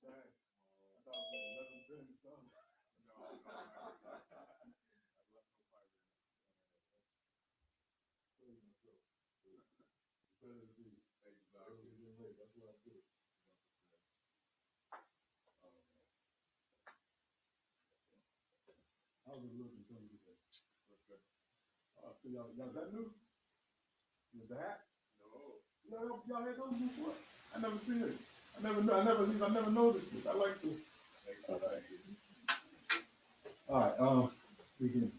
How's it looking from today? So y'all that new? With the hat? No. Y'all had those before? I never seen it. I never noticed it. I like to. All right. Begin.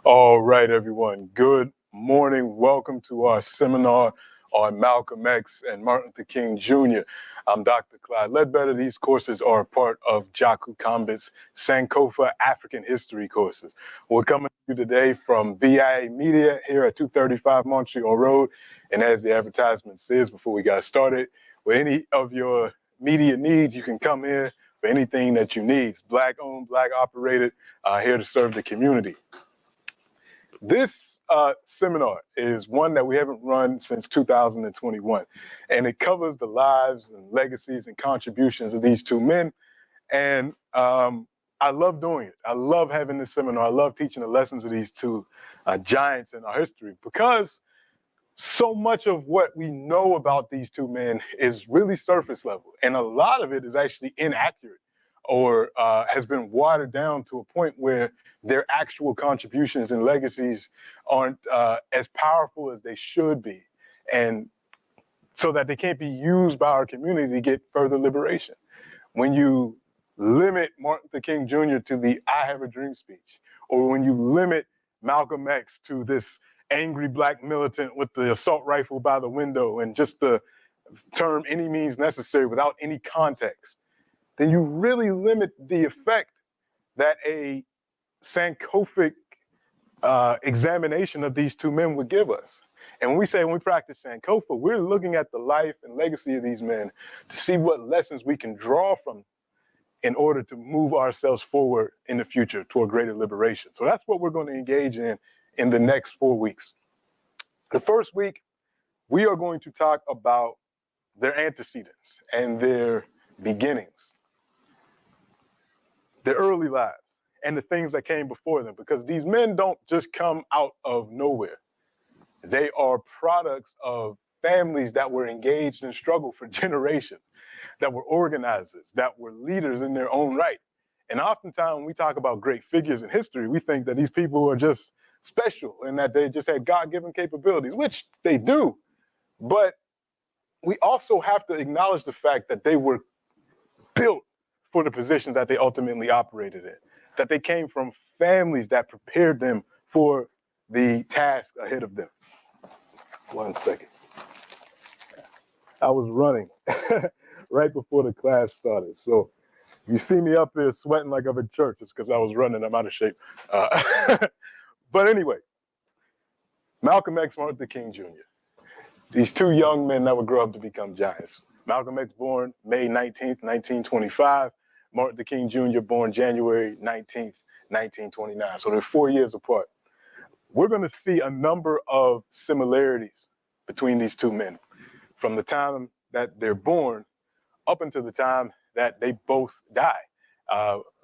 All right, everyone. Good morning. Welcome to our seminar on Malcolm X and Martin Luther King Jr. I'm Dr. Clyde Ledbetter. These courses are a part of Jaku Kambit's Sankofa African History courses. We're coming to you today from BIA Media here at 235 Montreal Road. And as the advertisement says before we got started, with any of your media needs, you can come here for anything that you need. It's Black owned, Black operated, here to serve the community. This seminar is one that we haven't run since 2021, and it covers the lives and legacies and contributions of these two men. And I love doing it. I love having this seminar. I love teaching the lessons of these two giants in our history, because so much of what we know about these two men is really surface level, and a lot of it is actually inaccurate or has been watered down to a point where their actual contributions and legacies aren't as powerful as they should be, and so that they can't be used by our community to get further liberation. When you limit Martin Luther King Jr. to the "I Have a Dream" speech, or when you limit Malcolm X to this angry Black militant with the assault rifle by the window and just the term "any means necessary" without any context, then you really limit the effect that a Sankofic examination of these two men would give us. And when we practice Sankofa, we're looking at the life and legacy of these men to see what lessons we can draw from in order to move ourselves forward in the future toward greater liberation. So that's what we're going to engage in the next 4 weeks. The first week, we are going to talk about their antecedents and their beginnings, their early lives, and the things that came before them, because these men don't just come out of nowhere. They are products of families that were engaged in struggle for generations, that were organizers, that were leaders in their own right. And oftentimes when we talk about great figures in history, we think that these people are just special and that they just had God-given capabilities, which they do. But we also have to acknowledge the fact that they were built for the positions that they ultimately operated in, that they came from families that prepared them for the task ahead of them. 1 second. I was running right before the class started. So you see me up there sweating like I'm in church, it's because I was running. I'm out of shape. But anyway, Malcolm X, Martin Luther King Jr., these two young men that would grow up to become giants. Malcolm X born May 19th, 1925. Martin Luther King Jr. born January 19th, 1929. So they're 4 years apart. We're going to see a number of similarities between these two men from the time that they're born up until the time that they both die.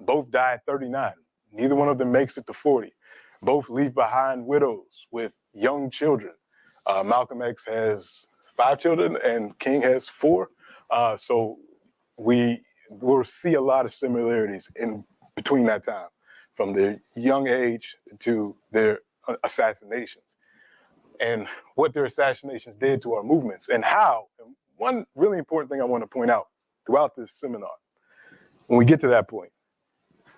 Both die at 39. Neither one of them makes it to 40. Both leave behind widows with young children. Malcolm X has 5 children and King has 4. So we will see a lot of similarities in between that time, from their young age to their assassinations, and what their assassinations did to our movements, and how. And one really important thing I want to point out throughout this seminar when we get to that point,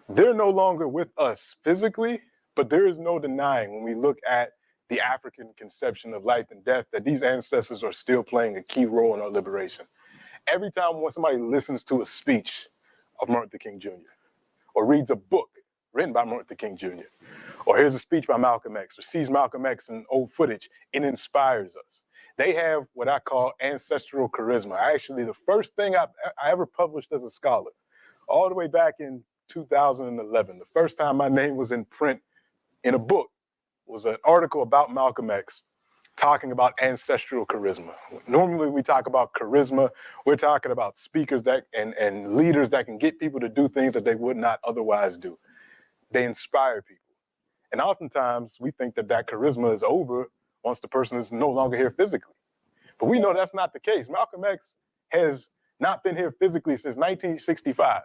they're no longer with us physically, but there is no denying when we look at the African conception of life and death that these ancestors are still playing a key role in our liberation. Every time when somebody listens to a speech of Martin Luther King Jr., or reads a book written by Martin Luther King Jr., or hears a speech by Malcolm X, or sees Malcolm X in old footage, it inspires us. They have what I call ancestral charisma. Actually, the first thing I ever published as a scholar, all the way back in 2011, the first time my name was in print in a book, was an article about Malcolm X talking about ancestral charisma. Normally we talk about charisma, we're talking about speakers that and leaders that can get people to do things that they would not otherwise do. They inspire people. And oftentimes we think that that charisma is over once the person is no longer here physically. But we know that's not the case. Malcolm X has not been here physically since 1965.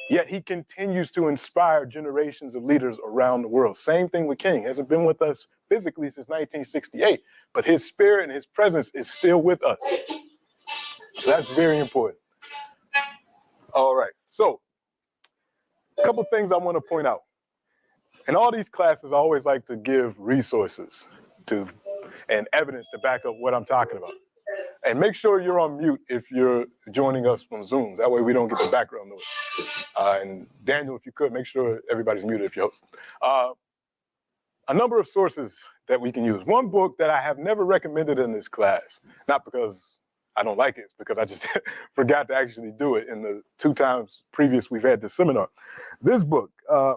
Yet he continues to inspire generations of leaders around the world. Same thing with King. Hasn't been with us physically since 1968, but his spirit and his presence is still with us. So that's very important. All right, so a couple things I want to point out. In all these classes, I always like to give resources to and evidence to back up what I'm talking about. And make sure you're on mute if you're joining us from Zoom. That way we don't get the background noise. And Daniel, if you could, make sure everybody's muted if you're host. A number of sources that we can use. One book that I have never recommended in this class, not because I don't like it, it's because I just forgot to actually do it in the 2 times previous we've had this seminar. This book,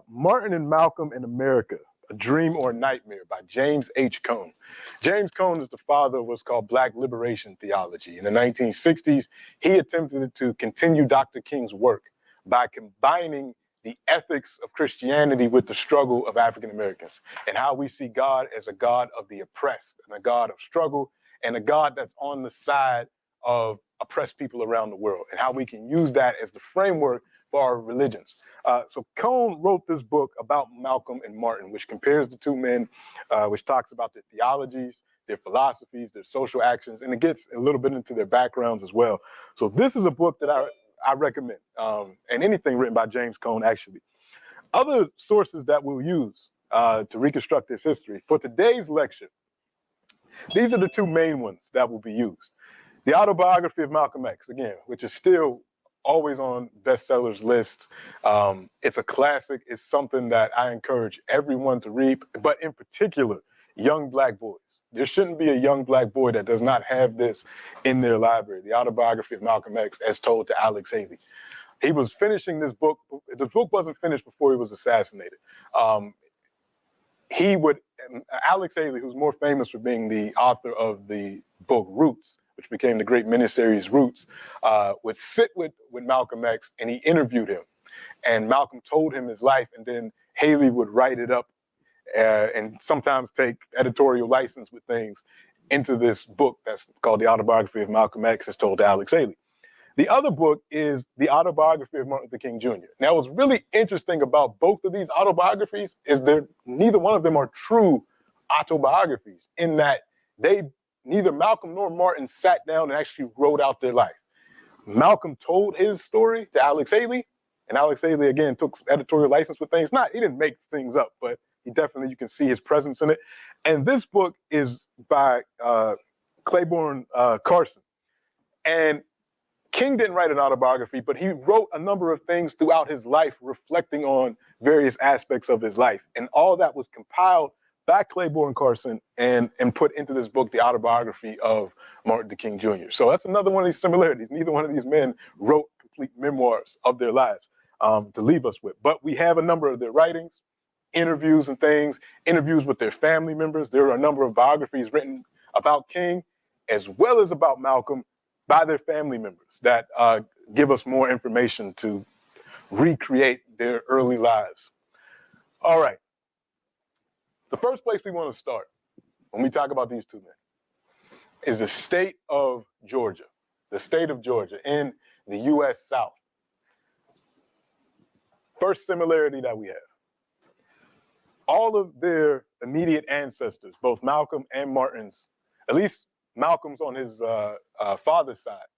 Martin and Malcolm in America, A Dream or a Nightmare by James H. Cone. James Cone is the father of what's called Black liberation theology. In the 1960s, he attempted to continue Dr. King's work by combining the ethics of Christianity with the struggle of African Americans, and how we see God as a God of the oppressed and a God of struggle and a God that's on the side of oppressed people around the world, and how we can use that as the framework for our religions. So Cone wrote this book about Malcolm and Martin, which compares the two men, which talks about their theologies, their philosophies, their social actions, and it gets a little bit into their backgrounds as well. So this is a book that I recommend, and anything written by James Cone, actually. Other sources that we'll use to reconstruct this history. For today's lecture, these are the 2 main ones that will be used. The autobiography of Malcolm X, again, which is still always on bestsellers list. It's a classic. It's something that I encourage everyone to read, but in particular, young Black boys. There shouldn't be a young Black boy that does not have this in their library. The autobiography of Malcolm X, as told to Alex Haley. He was finishing this book. The book wasn't finished before he was assassinated. Alex Haley, who's more famous for being the author of the book Roots, which became the great miniseries Roots, would sit with Malcolm X and he interviewed him. And Malcolm told him his life, and then Haley would write it up and sometimes take editorial license with things into this book that's called The Autobiography of Malcolm X, as told to Alex Haley. The other book is The Autobiography of Martin Luther King Jr. Now, what's really interesting about both of these autobiographies is neither one of them are true autobiographies, in that neither Malcolm nor Martin sat down and actually wrote out their life. Malcolm told his story to Alex Haley, and Alex Haley, again, took editorial license with things. He didn't make things up, but he definitely, you can see his presence in it. And this book is by Claiborne Carson. And King didn't write an autobiography, but he wrote a number of things throughout his life, reflecting on various aspects of his life. And all that was compiled by Claiborne Carson and put into this book, The Autobiography of Martin Luther King Jr. So that's another one of these similarities. Neither one of these men wrote complete memoirs of their lives to leave us with. But we have a number of their writings, interviews and things, interviews with their family members. There are a number of biographies written about King as well as about Malcolm by their family members that give us more information to recreate their early lives. All right. The first place we want to start when we talk about these 2 men is the state of Georgia, in the U.S. South. First similarity that we have. All of their immediate ancestors, both Malcolm and Martin's, at least Malcolm's on his father's side,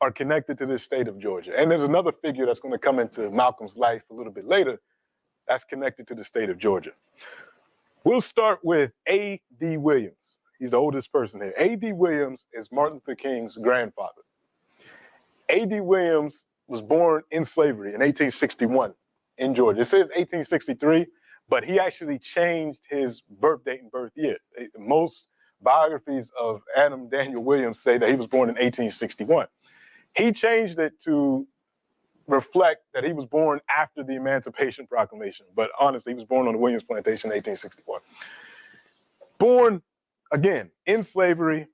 are connected to this state of Georgia. And there's another figure that's going to come into Malcolm's life a little bit later that's connected to the state of Georgia. We'll start with A.D. Williams. He's the oldest person here. A.D. Williams is Martin Luther King's grandfather. A.D. Williams was born in slavery in 1861 in Georgia. It says 1863, but he actually changed his birth date and birth year. Most biographies of Adam Daniel Williams say that he was born in 1861. He changed it to reflect that he was born after the Emancipation Proclamation, but honestly, he was born on the Williams Plantation in 1861. Born, again, in slavery,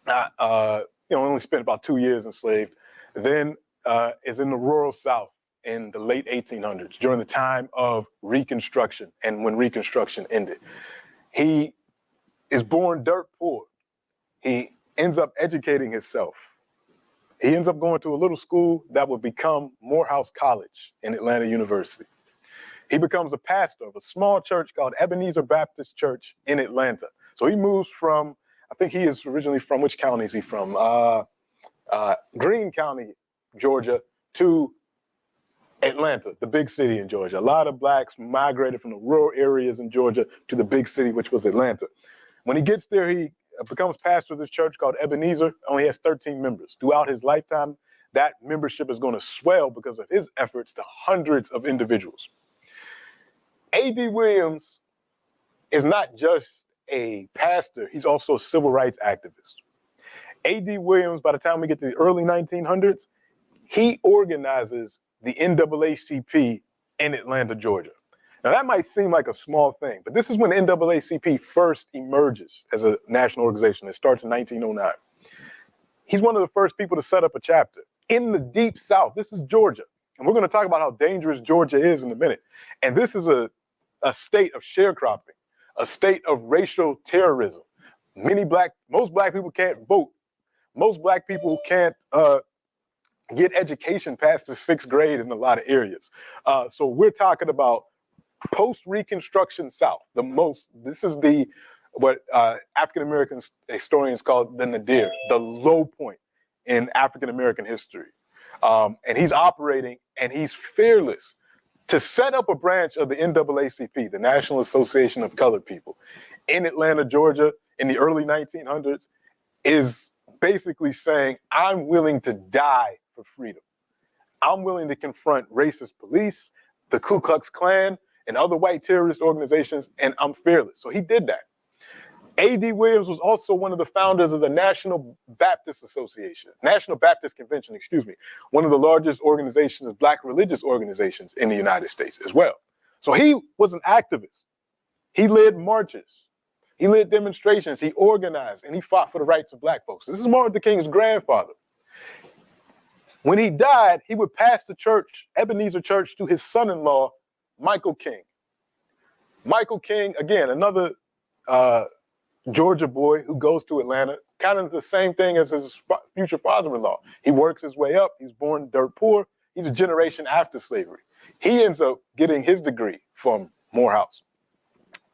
only spent about 2 years enslaved, then is in the rural South in the late 1800s, during the time of Reconstruction and when Reconstruction ended. He is born dirt poor. He ends up educating himself. He ends up going to a little school that would become Morehouse College in Atlanta University. He becomes a pastor of a small church called Ebenezer Baptist Church in Atlanta. So he moves from, I think he is originally from, which county is he from? Greene County, Georgia, to Atlanta, the big city in Georgia. A lot of blacks migrated from the rural areas in Georgia to the big city, which was Atlanta. When he gets there, he becomes pastor of this church called Ebenezer, only has 13 members. Throughout his lifetime, that membership is going to swell because of his efforts to hundreds of individuals. A.D. Williams is not just a pastor, he's also a civil rights activist. A.D. Williams, by the time we get to the early 1900s, he organizes the NAACP in Atlanta, Georgia. Now, that might seem like a small thing, but this is when the NAACP first emerges as a national organization. It starts in 1909. He's one of the first people to set up a chapter in the deep South. This is Georgia, and we're going to talk about how dangerous Georgia is in a minute. And this is a state of sharecropping, a state of racial terrorism. Most black people can't vote. Most black people can't get education past the 6th grade in a lot of areas. So we're talking about post-Reconstruction South. This is what African-American historians call the nadir, the low point in African-American history. And he's operating, and he's fearless. To set up a branch of the NAACP, the National Association of Colored People, in Atlanta, Georgia, in the early 1900s, is basically saying, I'm willing to die for freedom. I'm willing to confront racist police, the Ku Klux Klan, and other white terrorist organizations, and I'm fearless. So he did that. A.D. Williams was also one of the founders of the National Baptist Convention, one of the largest organizations of black religious organizations in the United States as well. So he was an activist. He led marches. He led demonstrations. He organized, and he fought for the rights of black folks. This is Martin Luther King's grandfather. When he died, he would pass the church, Ebenezer Church, to his son-in-law, Michael King. Michael King, again, another Georgia boy who goes to Atlanta, kind of the same thing as his future father-in-law. He works his way up. He's born dirt poor. He's a generation after slavery. He ends up getting his degree from Morehouse.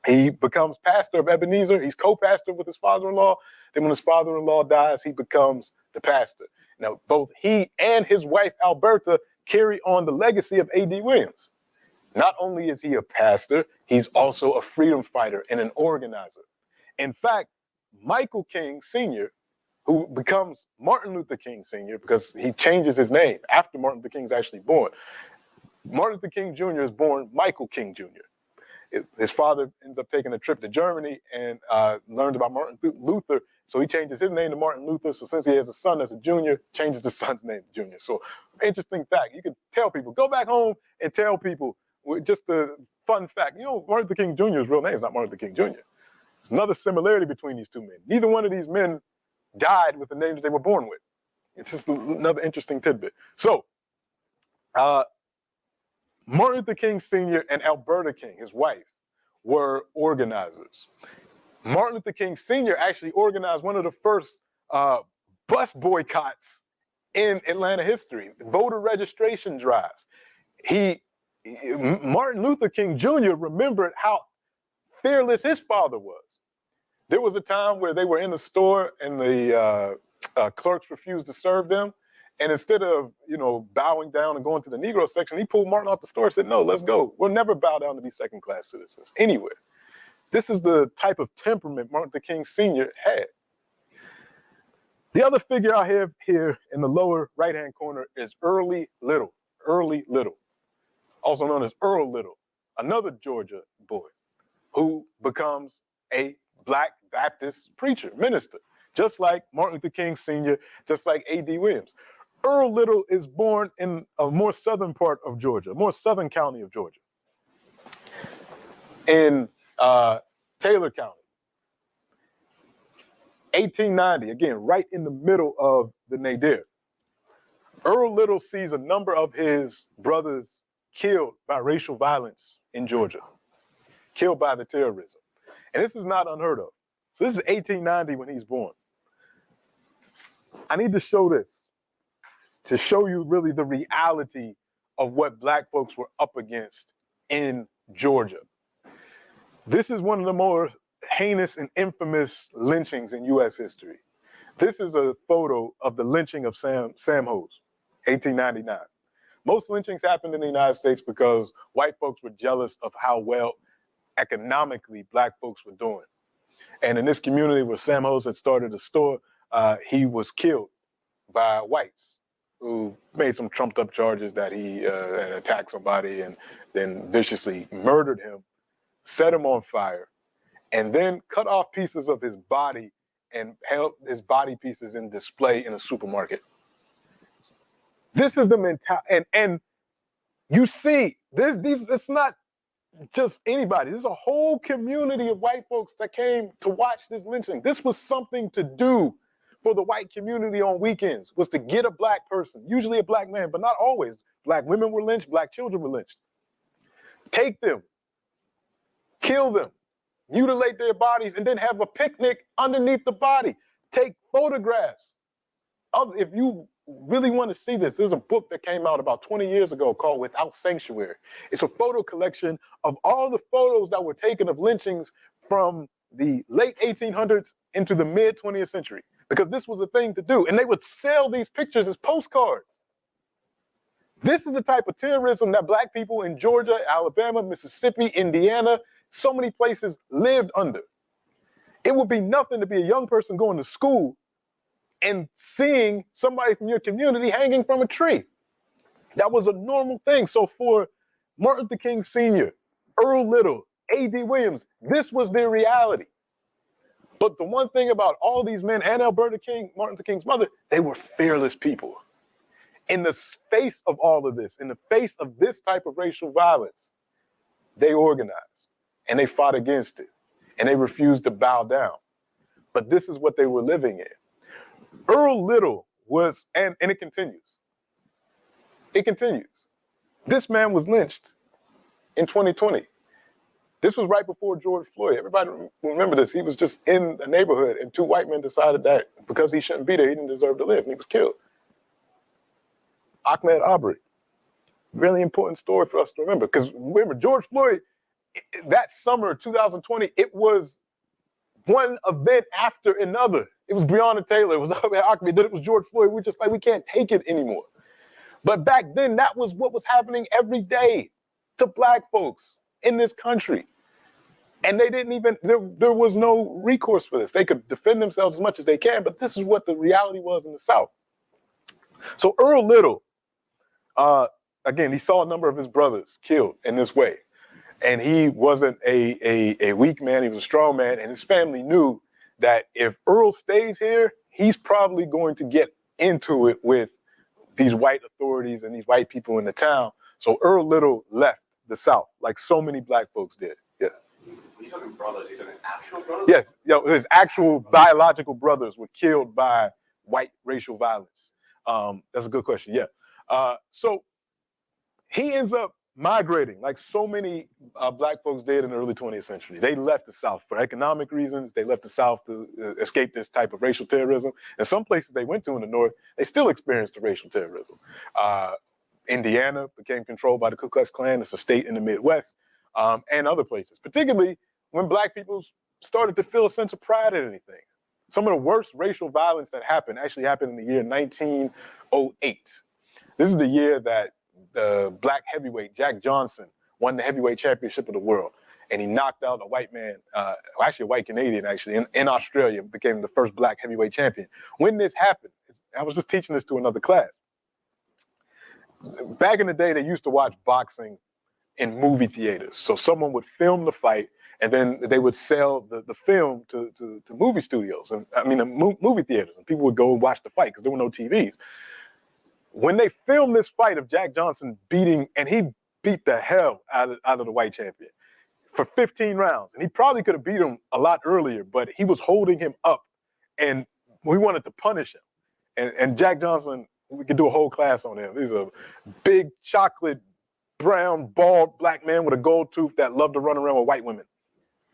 He becomes pastor of Ebenezer. He's co-pastor with his father-in-law. Then when his father-in-law dies, he becomes the pastor. Now, both he and his wife, Alberta, carry on the legacy of A.D. Williams. Not only is he a pastor, he's also a freedom fighter and an organizer. In fact, Michael King Sr., who becomes Martin Luther King Sr., because he changes his name after Martin Luther King's actually born. Martin Luther King Jr. is born Michael King Jr. His father ends up taking a trip to Germany and learned about Martin Luther, so he changes his name to Martin Luther. So since he has a son as a junior, changes the son's name to Junior. So interesting fact, you can tell people, go back home and tell people, just a fun fact, Martin Luther King Jr.'s real name is not Martin Luther King Jr. There's another similarity between these two men. Neither one of these men died with the name that they were born with. It's just another interesting tidbit. So, Martin Luther King Sr. and Alberta King, his wife, were organizers. Martin Luther King Sr. actually organized one of the first bus boycotts in Atlanta history, voter registration drives. Martin Luther King Jr. remembered how fearless his father was. There was a time where they were in the store in the Clerks refused to serve them. And instead of, bowing down and going to the Negro section, he pulled Martin off the store and said, no, let's go. We'll never bow down to be second-class citizens anywhere. This is the type of temperament Martin Luther King Sr. had. The other figure I have here in the lower right-hand corner is Early Little, also known as Earl Little, another Georgia boy who becomes a Black Baptist preacher, minister, just like Martin Luther King Sr., just like A.D. Williams. Earl Little is born in a more southern part of Georgia, more southern county of Georgia, in Taylor County. 1890, again, right in the middle of the nadir. Earl Little sees a number of his brothers killed by racial violence in Georgia, killed by the terrorism. And this is not unheard of. So this is 1890 when he's born. I need to show this to show you really the reality of what Black folks were up against in Georgia. This is one of the more heinous and infamous lynchings in U.S. history. This is a photo of the lynching of Sam Hose, 1899. Most lynchings happened in the United States because white folks were jealous of how well economically Black folks were doing. And in this community where Sam Hose had started a store, he was killed by whites who made some trumped up charges that he had attacked somebody and then viciously murdered him, set him on fire, and then cut off pieces of his body and held his body pieces in display in a supermarket. This is the mentality, and you see, it's not just anybody. There's a whole community of white folks that came to watch this lynching. This was something to do for the white community on weekends, was to get a Black person, usually a Black man, but not always. Black women were lynched, Black children were lynched. Take them, kill them, mutilate their bodies, and then have a picnic underneath the body. Take photographs. If you really want to see this, there's a book that came out about 20 years ago called Without Sanctuary. It's a photo collection of all the photos that were taken of lynchings from the late 1800s into the mid 20th century, because this was a thing to do. And they would sell these pictures as postcards. This is the type of terrorism that Black people in Georgia, Alabama, Mississippi, Indiana, so many places lived under. It would be nothing to be a young person going to school and seeing somebody from your community hanging from a tree. That was a normal thing. So for Martin Luther King Sr., Earl Little, A.D. Williams, this was their reality. But the one thing about all these men and Alberta King, Martin Luther King's mother, they were fearless people. In the face of all of this, in the face of this type of racial violence, they organized and they fought against it and they refused to bow down. But this is what they were living in. Earl Little was, and it continues. It continues. This man was lynched in 2020. This was right before George Floyd. Everybody remember this. He was just in a neighborhood and two white men decided that because he shouldn't be there, he didn't deserve to live, and he was killed. Ahmaud Arbery. Really important story for us to remember, because remember, George Floyd, that summer of 2020, it was one event after another. It was Breonna Taylor, it was Ahmaud Arbery, then it was George Floyd. We're just like, we can't take it anymore. But back then, that was what was happening every day to Black folks in this country. And they didn't even, there was no recourse for this. They could defend themselves as much as they can, but this is what the reality was in the South. So Earl Little, again, he saw a number of his brothers killed in this way. And he wasn't a weak man, he was a strong man, and his family knew that if Earl stays here, he's probably going to get into it with these white authorities and these white people in the town. So Earl Little left the South, like so many Black folks did. Yeah. When you're talking brothers, you're talking actual brothers? Yes, his actual biological brothers were killed by white racial violence. That's a good question, yeah. So he ends up migrating, like so many Black folks did in the early 20th century. They left the South for economic reasons. They left the South to escape this type of racial terrorism. And some places they went to in the North, they still experienced the racial terrorism. Indiana became controlled by the Ku Klux Klan. It's a state in the Midwest, and other places, particularly when Black people started to feel a sense of pride in anything. some of the worst racial violence that actually happened in the year 1908. This is the year that the black heavyweight Jack Johnson won the heavyweight championship of the world. And he knocked out a white man, actually a white Canadian, actually, in Australia, became the first black heavyweight champion. When this happened, I was just teaching this to another class. Back in the day, they used to watch boxing in movie theaters. So someone would film the fight, and then they would sell the film to movie studios, and movie theaters, and people would go and watch the fight because there were no TVs. When they filmed this fight of Jack Johnson and he beat the hell out of the white champion for 15 rounds. And he probably could have beat him a lot earlier, but he was holding him up, and we wanted to punish him. And Jack Johnson, we could do a whole class on him. He's a big chocolate brown, bald black man with a gold tooth that loved to run around with white women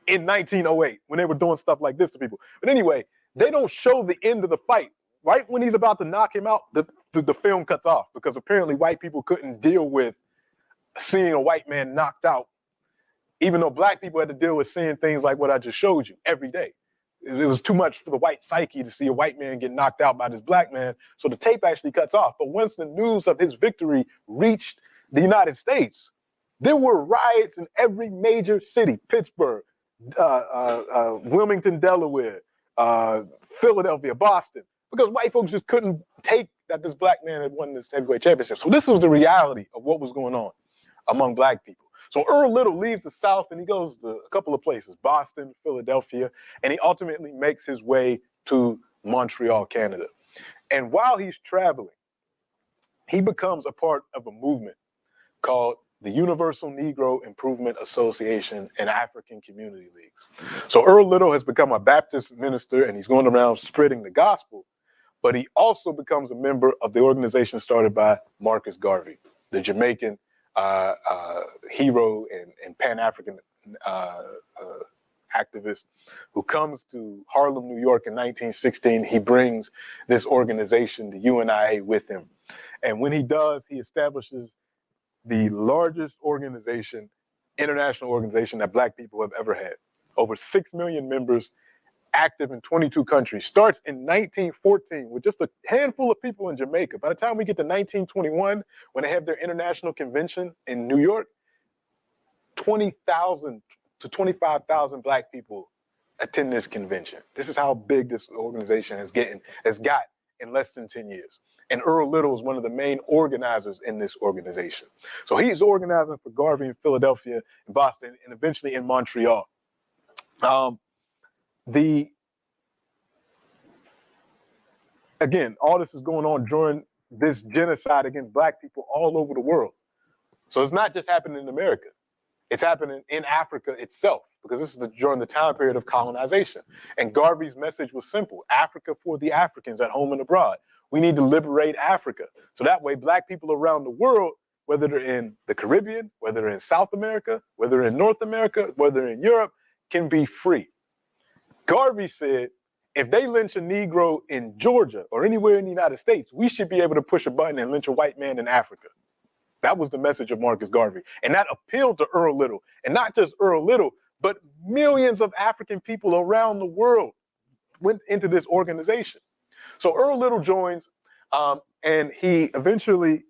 in 1908 when they were doing stuff like this to people. But anyway, they don't show the end of the fight. Right when he's about to knock him out, the film cuts off because apparently white people couldn't deal with seeing a white man knocked out, even though black people had to deal with seeing things like what I just showed you every day. It was too much for the white psyche to see a white man get knocked out by this black man. So the tape actually cuts off. But once the news of his victory reached the United States, there were riots in every major city: Pittsburgh, Wilmington, Delaware, Philadelphia, Boston, because white folks just couldn't take that this black man had won this heavyweight championship. So this was the reality of what was going on among black people. So Earl Little leaves the South and he goes to a couple of places: Boston, Philadelphia, and he ultimately makes his way to Montreal, Canada. And while he's traveling, he becomes a part of a movement called the Universal Negro Improvement Association and African Community Leagues. So Earl Little has become a Baptist minister and he's going around spreading the gospel, but he also becomes a member of the organization started by Marcus Garvey, the Jamaican hero and Pan-African activist who comes to Harlem, New York in 1916. He brings this organization, the UNIA, with him. And when he does, he establishes the largest organization, international organization that black people have ever had. Over 6 million members, active in 22 countries. Starts in 1914 with just a handful of people in Jamaica. By the time we get to 1921, when they have their international convention in New York, 20,000 to 25,000 black people attend this convention. This is how big this organization has got in less than 10 years. And Earl Little is one of the main organizers in this organization. So he's organizing for Garvey in Philadelphia, in Boston, and eventually in Montreal. Again, all this is going on during this genocide against black people all over the world. So it's not just happening in America. It's happening in Africa itself, because this is during the time period of colonization. And Garvey's message was simple: Africa for the Africans at home and abroad. We need to liberate Africa. So that way, black people around the world, whether they're in the Caribbean, whether they're in South America, whether they're in North America, whether they're in Europe, can be free. Garvey said, if they lynch a Negro in Georgia or anywhere in the United States, we should be able to push a button and lynch a white man in Africa. That was the message of Marcus Garvey. And that appealed to Earl Little. And not just Earl Little, but millions of African people around the world went into this organization. So Earl Little joins, and he eventually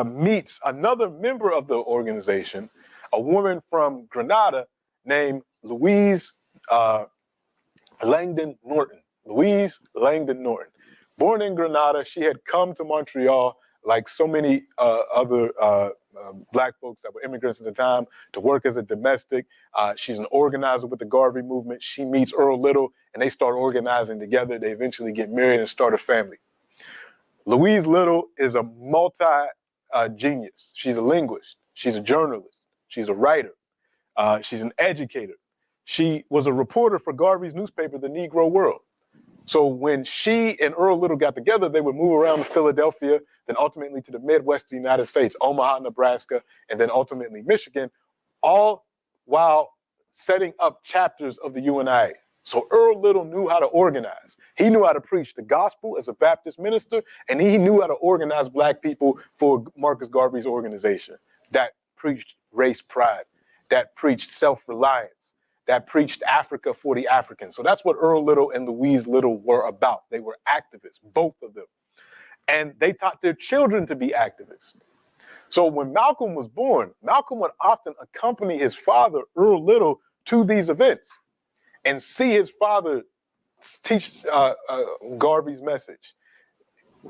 meets another member of the organization, a woman from Grenada named Louise Langdon Norton. Louise Langdon Norton. Born in Grenada, she had come to Montreal like so many other black folks that were immigrants at the time to work as a domestic. She's an organizer with the Garvey movement. She meets Earl Little and they start organizing together. They eventually get married and start a family. Louise Little is a multi-genius. She's a linguist. She's a journalist. She's a writer. She's an educator. She was a reporter for Garvey's newspaper, The Negro World. So when she and Earl Little got together, they would move around to Philadelphia, then ultimately to the Midwest of the United States, Omaha, Nebraska, and then ultimately Michigan, all while setting up chapters of the UNIA. So Earl Little knew how to organize. He knew how to preach the gospel as a Baptist minister, and he knew how to organize black people for Marcus Garvey's organization that preached race pride, that preached self-reliance, that preached Africa for the Africans. So that's what Earl Little and Louise Little were about. They were activists, both of them. And they taught their children to be activists. So when Malcolm was born, Malcolm would often accompany his father, Earl Little, to these events and see his father teach Garvey's message.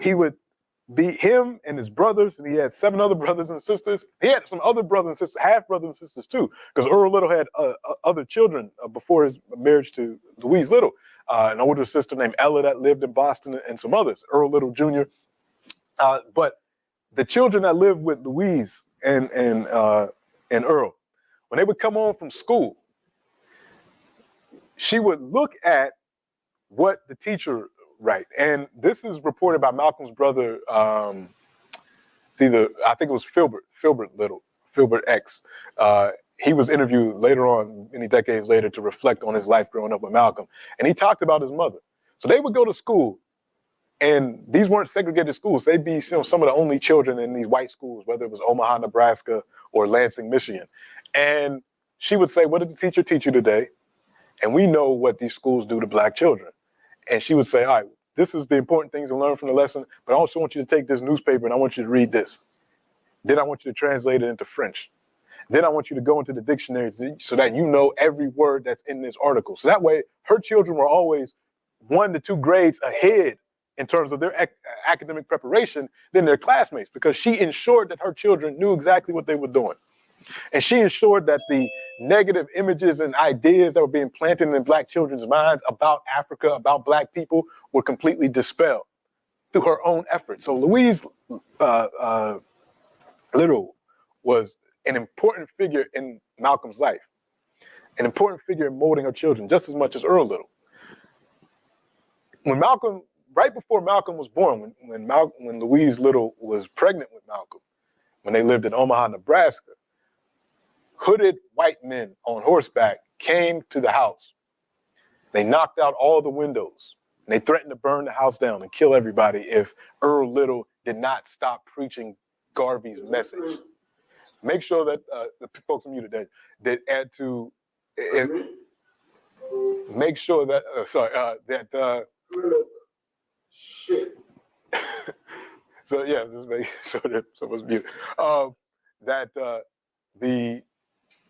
He would be him and his brothers, and he had 7 other brothers and sisters. He had some other brothers and sisters, half brothers and sisters too, because Earl Little had other children before his marriage to Louise Little, an older sister named Ella that lived in Boston, and some others, Earl Little Jr. But the children that lived with Louise and Earl, when they would come home from school, she would look at what the teacher write. And this is reported by Malcolm's brother, I think it was Filbert Little, Filbert X. He was interviewed later on, many decades later, to reflect on his life growing up with Malcolm. And he talked about his mother. So they would go to school, and these weren't segregated schools. They'd be some of the only children in these white schools, whether it was Omaha, Nebraska, or Lansing, Michigan. And she would say, "What did the teacher teach you today?" And we know what these schools do to black children. And she would say, "All right, this is the important things to learn from the lesson, but I also want you to take this newspaper and I want you to read this. Then I want you to translate it into French. Then I want you to go into the dictionary so that you know every word that's in this article." So that way, her children were always 1 to 2 grades ahead in terms of their academic preparation than their classmates, because she ensured that her children knew exactly what they were doing. And she ensured that the negative images and ideas that were being planted in black children's minds about Africa, about black people, were completely dispelled through her own efforts. So Louise Little was an important figure in Malcolm's life, an important figure in molding her children, just as much as Earl Little. Right before Malcolm was born, when Louise Little was pregnant with Malcolm, when they lived in Omaha, Nebraska, hooded white men on horseback came to the house. They knocked out all the windows, and they threatened to burn the house down and kill everybody if Earl Little did not stop preaching Garvey's message. Make sure that the folks muted that add to make sure that Shit. So yeah, just make sure that someone's muted.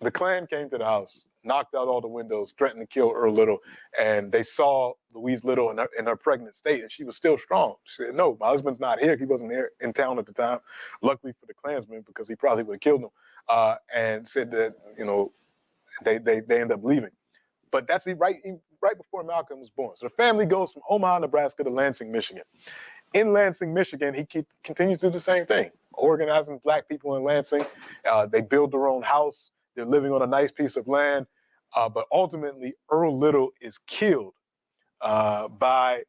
The Klan came to the house, knocked out all the windows, threatened to kill Earl Little, and they saw Louise Little in her pregnant state, and she was still strong. She said, "No, my husband's not here. He wasn't here in town at the time." Luckily for the Klansmen, because he probably would have killed him. And said that they end up leaving. But that's right before Malcolm was born. So the family goes from Omaha, Nebraska to Lansing, Michigan. In Lansing, Michigan, he continues to do the same thing, organizing black people in Lansing. They build their own house. They're living on a nice piece of land. But ultimately, Earl Little is killed by,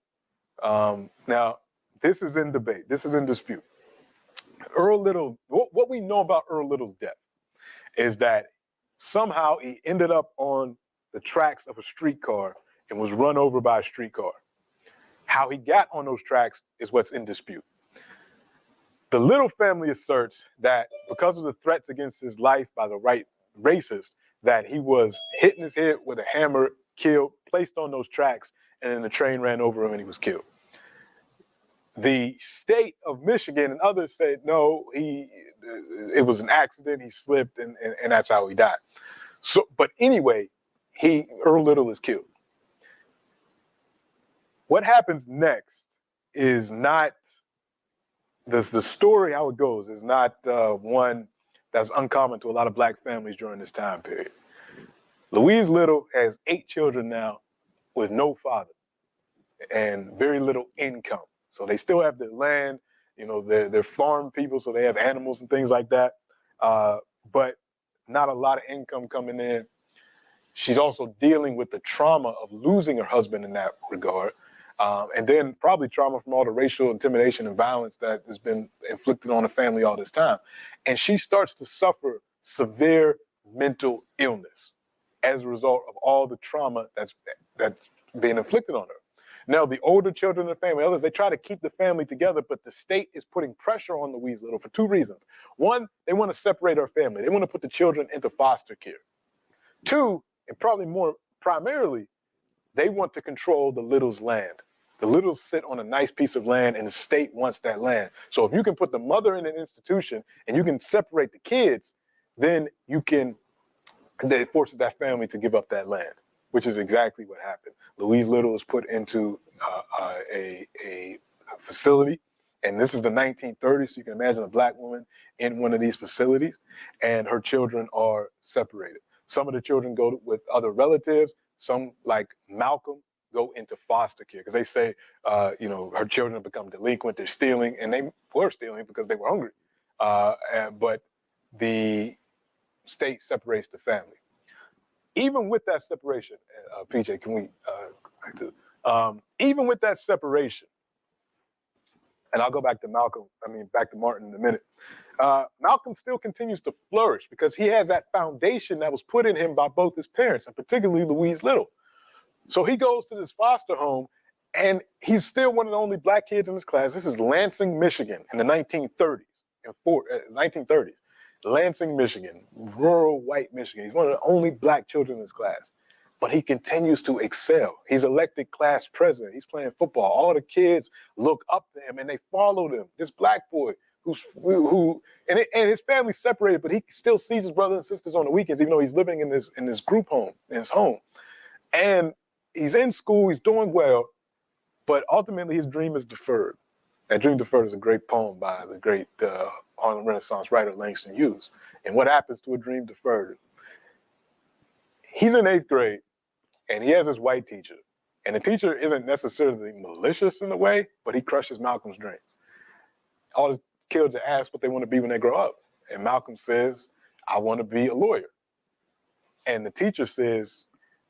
now, this is in debate. This is in dispute. Earl Little, what we know about Earl Little's death is that somehow he ended up on the tracks of a streetcar and was run over by a streetcar. How he got on those tracks is what's in dispute. The Little family asserts that because of the threats against his life by the right racist, that he was hit in his head with a hammer, killed, placed on those tracks, and then the train ran over him and he was killed. The state of Michigan and others said, no, it was an accident, he slipped, and that's how he died. So, but anyway, Earl Little is killed. What happens next is not, the story, how it goes, is not one that's uncommon to a lot of black families during this time period. Louise Little has 8 children now with no father and very little income. So they still have their land, they're farm people, so they have animals and things like that, but not a lot of income coming in. She's also dealing with the trauma of losing her husband in that regard, and then probably trauma from all the racial intimidation and violence that has been inflicted on the family all this time. And she starts to suffer severe mental illness as a result of all the trauma that's being inflicted on her. Now, the older children in the family, others, they try to keep the family together, but the state is putting pressure on Louise Little for 2 reasons. 1, they want to separate her family. They want to put the children into foster care. 2, and probably more primarily, they want to control the little's land. The littles sit on a nice piece of land and the state wants that land. So if you can put the mother in an institution and you can separate the kids, then it forces that family to give up that land, which is exactly what happened. Louise Little was put into a facility, and this is the 1930s, so you can imagine a black woman in one of these facilities, and her children are separated. Some of the children go with other relatives. Some, like Malcolm, go into foster care because they say, her children have become delinquent, they're stealing, and they were stealing because they were hungry. But the state separates the family. Even with that separation, PJ, can we even with that separation, and I'll go back to back to Martin in a minute. Malcolm still continues to flourish because he has that foundation that was put in him by both his parents, and particularly Louise Little. So he goes to this foster home, and he's still one of the only black kids in his class. This is Lansing, Michigan, in the 1930s. 1930s, Lansing, Michigan, rural white Michigan. He's one of the only black children in his class, but he continues to excel. He's elected class president. He's playing football. All the kids look up to him and they follow him. This black boy and his family's separated, but he still sees his brothers and sisters on the weekends, even though he's living in this group home, in his home. And he's in school, he's doing well, but ultimately his dream is deferred. That Dream Deferred is a great poem by the great Harlem Renaissance writer Langston Hughes. And what happens to a dream deferred? He's in 8th grade, and he has his white teacher. And the teacher isn't necessarily malicious in a way, but he crushes Malcolm's dreams. All the kids are asked what they want to be when they grow up. And Malcolm says, I want to be a lawyer. And the teacher says,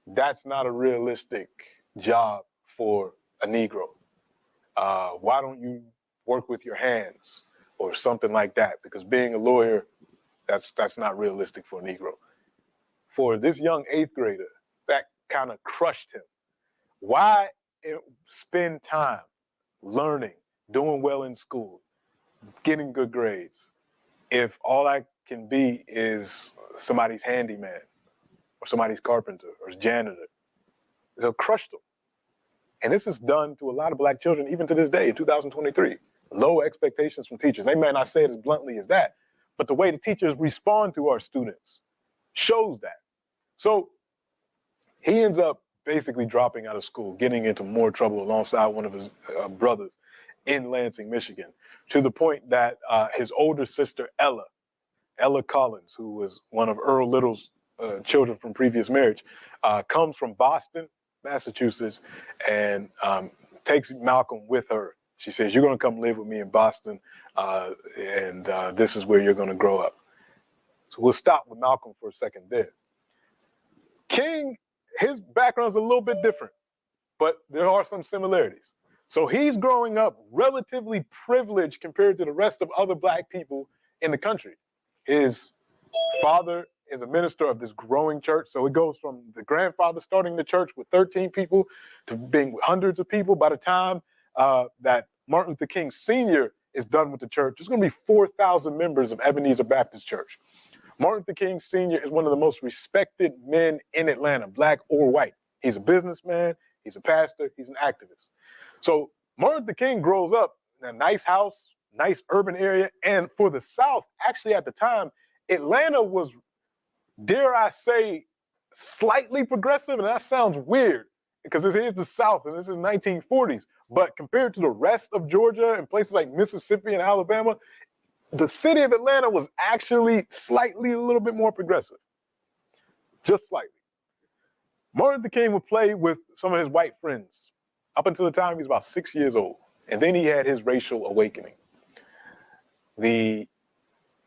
that's not a realistic job for a Negro. Why don't you work with your hands or something like that? Because being a lawyer, that's not realistic for a Negro. For this young 8th grader, that kind of crushed him. Why spend time learning, doing well in school, getting good grades, if all I can be is somebody's handyman or somebody's carpenter or janitor? It'll crush them. And this is done to a lot of black children, even to this day, in 2023. Low expectations from teachers. They may not say it as bluntly as that, but the way the teachers respond to our students shows that. So he ends up basically dropping out of school, getting into more trouble alongside one of his brothers in Lansing, Michigan, to the point that his older sister, Ella Collins, who was one of Earl Little's children from previous marriage, comes from Boston, Massachusetts, and takes Malcolm with her. She says, you're going to come live with me in Boston, and this is where you're going to grow up. So we'll stop with Malcolm for a second there. King, his background's a little bit different, but there are some similarities. So he's growing up relatively privileged compared to the rest of other black people in the country. His father is a minister of this growing church. So it goes from the grandfather starting the church with 13 people to being with hundreds of people. By the time that Martin Luther King Sr. is done with the church, there's going to be 4,000 members of Ebenezer Baptist Church. Martin Luther King Sr. is one of the most respected men in Atlanta, black or white. He's a businessman, he's a pastor, he's an activist. So Martin Luther King grows up in a nice house, nice urban area. And for the South, actually at the time, Atlanta was, dare I say, slightly progressive. And that sounds weird because this is the South and this is 1940s. But compared to the rest of Georgia and places like Mississippi and Alabama, the city of Atlanta was actually slightly a little bit more progressive, just slightly. Martin Luther King would play with some of his white friends up until the time he was about 6 years old. And then he had his racial awakening. The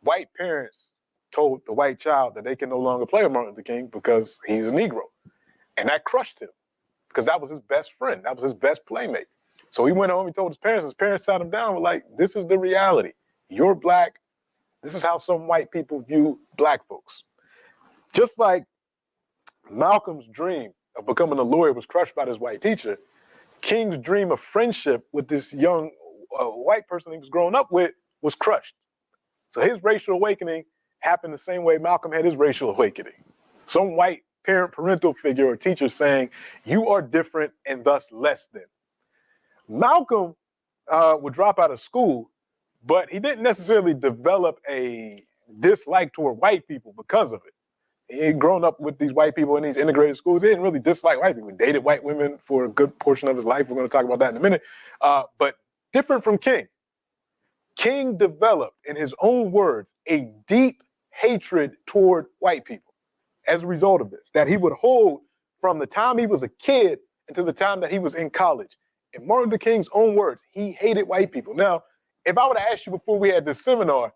white parents told the white child that they can no longer play with Martin Luther King because he's a Negro. And that crushed him because that was his best friend. That was his best playmate. So he went home, he told his parents sat him down and were like, this is the reality. You're black. This is how some white people view black folks. Just like Malcolm's dream of becoming a lawyer was crushed by this white teacher, King's dream of friendship with this young white person he was growing up with was crushed. So his racial awakening happened the same way Malcolm had his racial awakening. Some white parental figure or teacher saying, you are different and thus less than. Malcolm would drop out of school, but he didn't necessarily develop a dislike toward white people because of it. He had grown up with these white people in these integrated schools. He didn't really dislike white people. He dated white women for a good portion of his life. We're going to talk about that in a minute. But different from King, King developed, in his own words, a deep hatred toward white people as a result of this, that he would hold from the time he was a kid until the time that he was in college. In Martin Luther King's own words, he hated white people. Now, if I would have asked you before we had this seminar,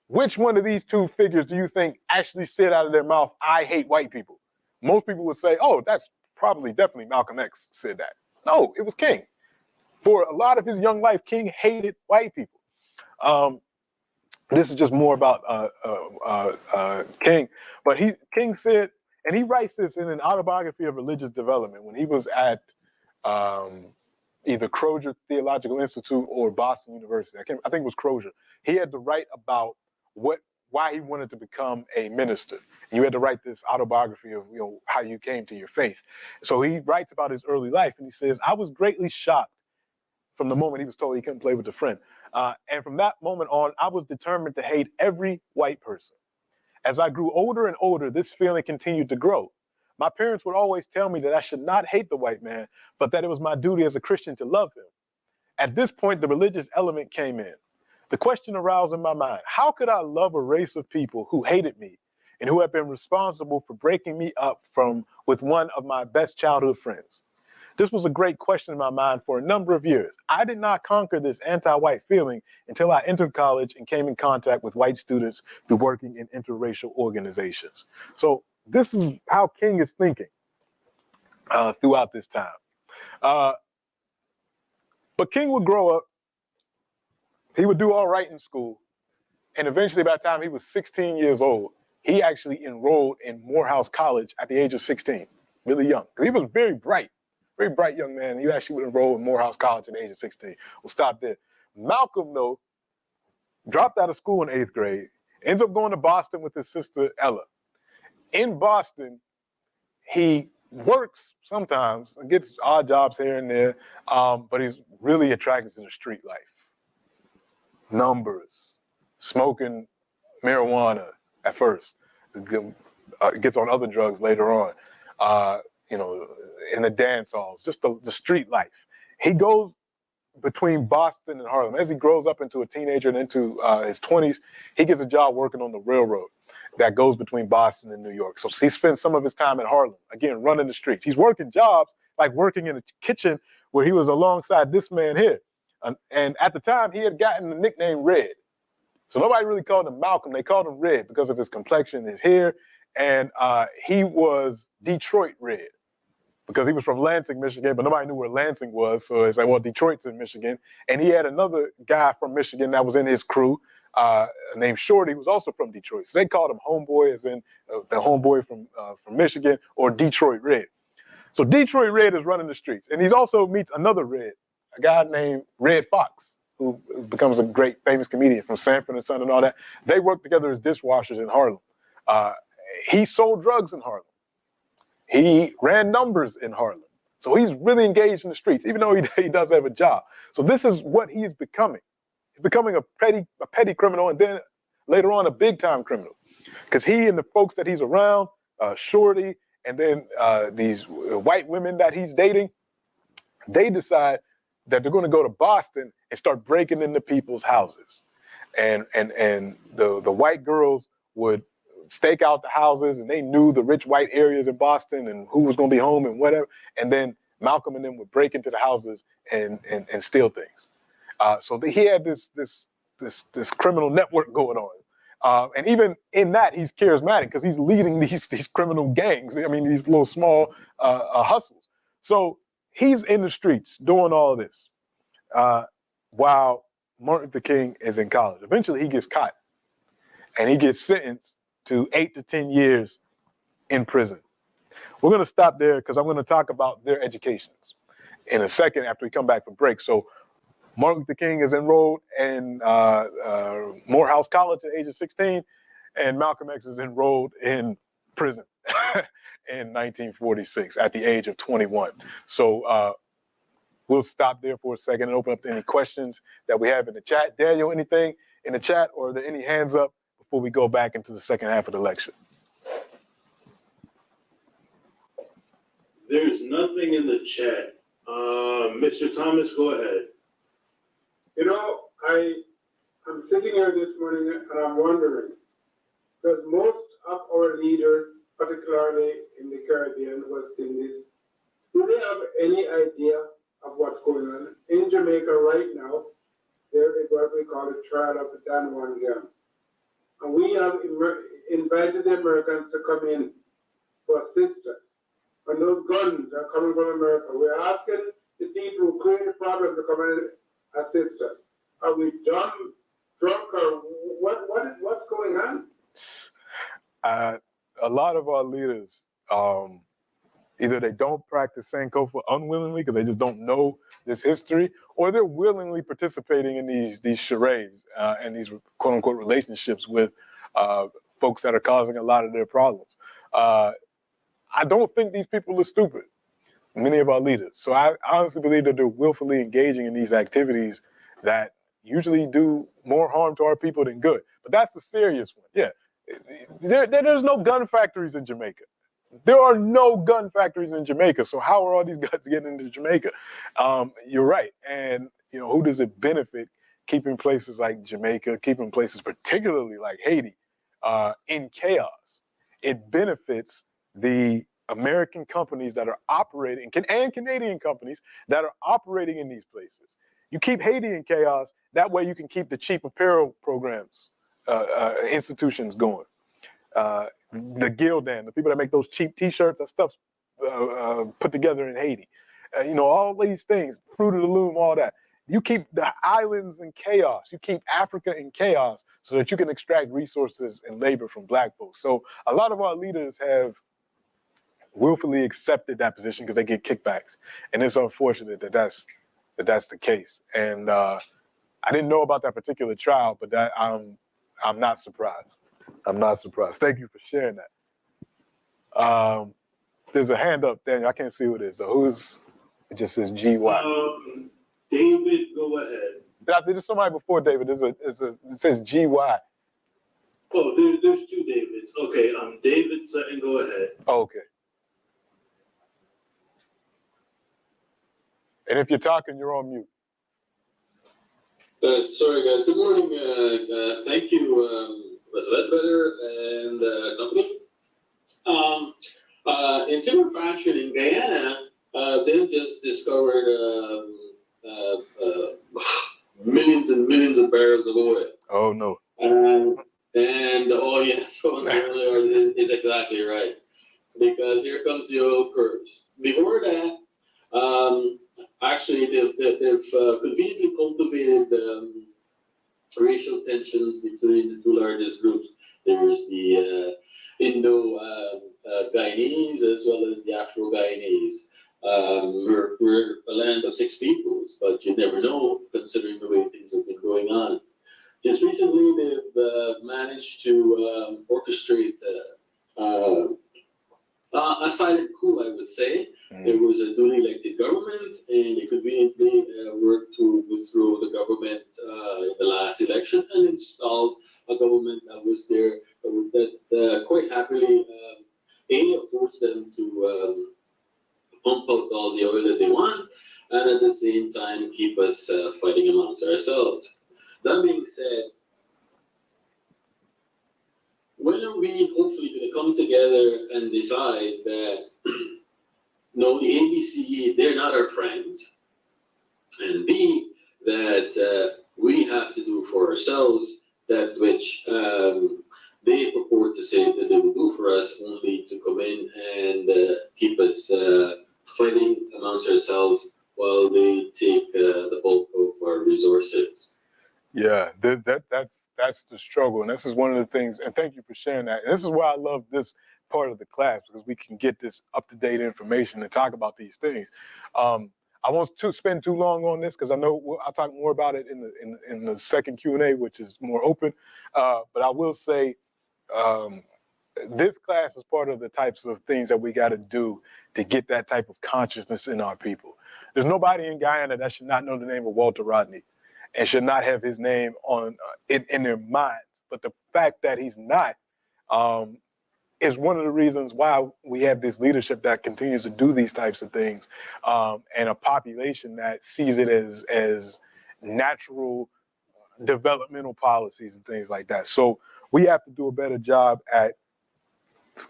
which one of these two figures do you think actually said out of their mouth, I hate white people? Most people would say, oh, that's probably definitely Malcolm X said that. No, it was King. For a lot of his young life, King hated white people. This is just more about King, but King said, and he writes this in an autobiography of religious development when he was at either Crozer Theological Institute or Boston University. I think it was Crozer. He had to write about why he wanted to become a minister. And you had to write this autobiography of how you came to your faith. So he writes about his early life, and he says, I was greatly shocked from the moment he was told he couldn't play with a friend. And from that moment on, I was determined to hate every white person. As I grew older and older, this feeling continued to grow. My parents would always tell me that I should not hate the white man, but that it was my duty as a Christian to love him. At this point, the religious element came in. The question arose in my mind, how could I love a race of people who hated me and who had been responsible for breaking me up with one of my best childhood friends? This was a great question in my mind for a number of years. I did not conquer this anti-white feeling until I entered college and came in contact with white students through working in interracial organizations. So this is how King is thinking throughout this time. But King would grow up. He would do all right in school. And eventually, by the time he was 16 years old, he actually enrolled in Morehouse College at the age of 16, really young. Because he was very bright young man. He actually would enroll in Morehouse College at the age of 16. We'll stop there. Malcolm, though, dropped out of school in 8th grade, ends up going to Boston with his sister, Ella. In Boston, he works sometimes, gets odd jobs here and there, but he's really attracted to the street life. Numbers, smoking marijuana at first, gets on other drugs later on, in the dance halls, just the street life. He goes between Boston and Harlem. As he grows up into a teenager and into his 20s, he gets a job working on the railroad that goes between Boston and New York. So he spends some of his time in Harlem, again, running the streets. He's working jobs like working in a kitchen where he was alongside this man here. And at the time, he had gotten the nickname Red. So nobody really called him Malcolm. They called him Red because of his complexion, his hair. And he was Detroit Red because he was from Lansing, Michigan, but nobody knew where Lansing was. So it's like, well, Detroit's in Michigan. And he had another guy from Michigan that was in his crew named Shorty, who was also from Detroit. So they called him Homeboy, as in the homeboy from Michigan, or Detroit Red. So Detroit Red is running the streets. And he also meets another Red, a guy named Red Fox, who becomes a great famous comedian from Sanford and Son and all that. They worked together as dishwashers in Harlem. He sold drugs in Harlem. He ran numbers in Harlem. So he's really engaged in the streets, even though he does have a job. So this is what he's becoming. He's becoming a petty criminal, and then later on a big time criminal. Because he and the folks that he's around, Shorty, and then these white women that he's dating, they decide that they're going to go to Boston and start breaking into people's houses. And the white girls would stake out the houses, and they knew the rich white areas in Boston and who was going to be home and whatever. And then Malcolm and them would break into the houses and steal things. So he had this criminal network going on. And even in that, he's charismatic because he's leading these criminal gangs. I mean, these little small hustles. So he's in the streets doing all of this while Martin Luther King is in college. Eventually, he gets caught, and he gets sentenced to 8 to 10 years in prison. We're going to stop there because I'm going to talk about their educations in a second after we come back from break. So Martin Luther King is enrolled in Morehouse College at the age of 16, and Malcolm X is enrolled in prison in 1946 at the age of 21. So we'll stop there for a second and open up to any questions that we have in the chat. Daniel, anything in the chat, or are there any hands up before we go back into the second half of the lecture? There's nothing in the chat. Mr. Thomas, go ahead. You know, I'm sitting here this morning and I'm wondering, because most of our leaders, particularly in the Caribbean, West Indies, do they have any idea of what's going on? In Jamaica right now, there is what we call the trial of the Don Juan gang. And we have invited the Americans to come in to assist us. And those guns are coming from America. We're asking the people who create the problem to come and assist us. Are we dumb, drunk, or what's going on? A lot of our leaders, either they don't practice Sankofa unwillingly because they just don't know this history, or they're willingly participating in these charades and these quote unquote relationships with folks that are causing a lot of their problems. I don't think these people are stupid, many of our leaders. So I honestly believe that they're willfully engaging in these activities that usually do more harm to our people than good. But that's a serious one. Yeah, there's no gun factories in Jamaica. There are no gun factories in Jamaica. So how are all these guns getting into Jamaica? You're right. And you know, who does it benefit keeping places like Jamaica, keeping places particularly like Haiti in chaos? It benefits the American companies that are operating, and Canadian companies that are operating in these places. You keep Haiti in chaos, that way you can keep the cheap apparel programs, institutions going. The Gildan, the people that make those cheap t-shirts, that stuff's put together in Haiti. You know, all these things, Fruit of the Loom, all that. You keep the islands in chaos. You keep Africa in chaos so that you can extract resources and labor from black folks. So a lot of our leaders have willfully accepted that position because they get kickbacks. And it's unfortunate that that's the case. And I didn't know about that particular trial, but that I'm not surprised. I'm not surprised. Thank you for sharing that. There's a hand up, Daniel. I can't see who it is, though. It just says GY. David, go ahead. There's somebody before David. It says GY. Oh, there's two Davids. Okay, David Sutton, go ahead. Oh, okay. And if you're talking, you're on mute. Sorry, guys. Good morning. Thank you, Ms. Ledbetter and company. In similar fashion, in Guyana, they've just discovered millions and millions of barrels of oil. Oh, no. And oh, yes, is exactly right. Because here comes the oil curves. Before that, actually, they've conveniently cultivated racial tensions between the two largest groups. There's the Indo-Guyanese as well as the Afro-Guyanese. We're a land of six peoples, but you never know considering the way things have been going on. Just recently, they've managed to orchestrate a silent coup, I would say. There was a duly elected government, and they conveniently worked to overthrow the government in the last election and installed a government that was there that quite happily forced them to pump out all the oil that they want, and at the same time keep us fighting amongst ourselves. That being said, when are we hopefully going to come together and decide that no, the ABCE, they're not our friends, and B, that we have to do for ourselves that which they purport to say that they will do for us, only to come in and keep us fighting amongst ourselves while they take the bulk of our resources. Yeah, that's the struggle, and this is one of the things. And thank you for sharing that. And this is why I love this part of the class, because we can get this up-to-date information and talk about these things. I won't spend too long on this because I know I'll talk more about it in the second Q&A, which is more open. But I will say this class is part of the types of things that we got to do to get that type of consciousness in our people. There's nobody in Guyana that should not know the name of Walter Rodney and should not have his name on in their minds. But the fact that he's not is one of the reasons why we have this leadership that continues to do these types of things, and a population that sees it as natural developmental policies and things like that. So we have to do a better job at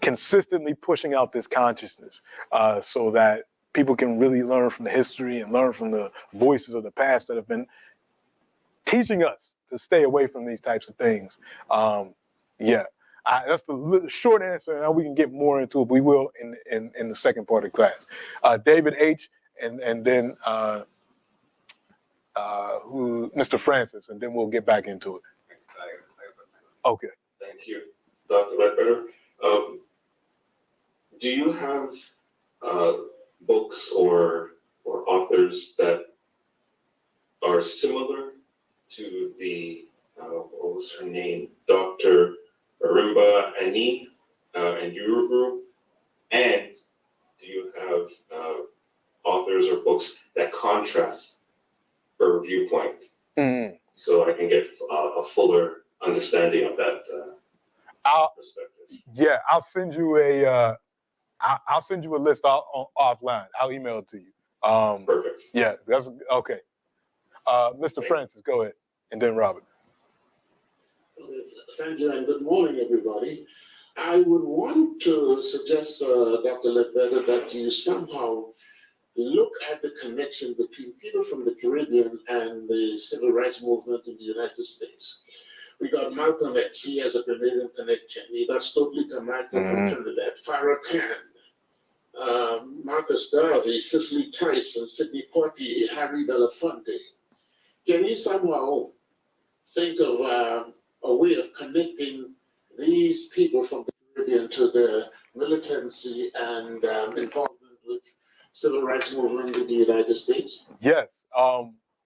consistently pushing out this consciousness, so that people can really learn from the history and learn from the voices of the past that have been teaching us to stay away from these types of things. That's the short answer, and now we can get more into it. We will in the second part of class. David H. and then Mr. Francis, and then we'll get back into it. Okay. Thank you, Dr. Ledbetter. Do you have books or authors that are similar to the what was her name, Dr. Marimba Ani and Urugu? And do you have authors or books that contrast her viewpoint, so I can get a fuller understanding of that perspective? Yeah, I'll send you a list offline. I'll email it to you. Perfect. Yeah, that's okay. Mr. Francis, go ahead, and then Robert. Thank you, and good morning, everybody. I would want to suggest, Dr. Ledbetter, that you somehow look at the connection between people from the Caribbean and the civil rights movement in the United States. We got Malcolm X, he has a Canadian connection. We got Stokely Carmichael from Trinidad, Farrah Khan, Marcus Garvey, Cicely Tyson, Sidney Poitier, Harry Belafonte. Can you somehow think of a way of connecting these people from the Caribbean to the militancy and involvement with civil rights movement in the United States? Yes,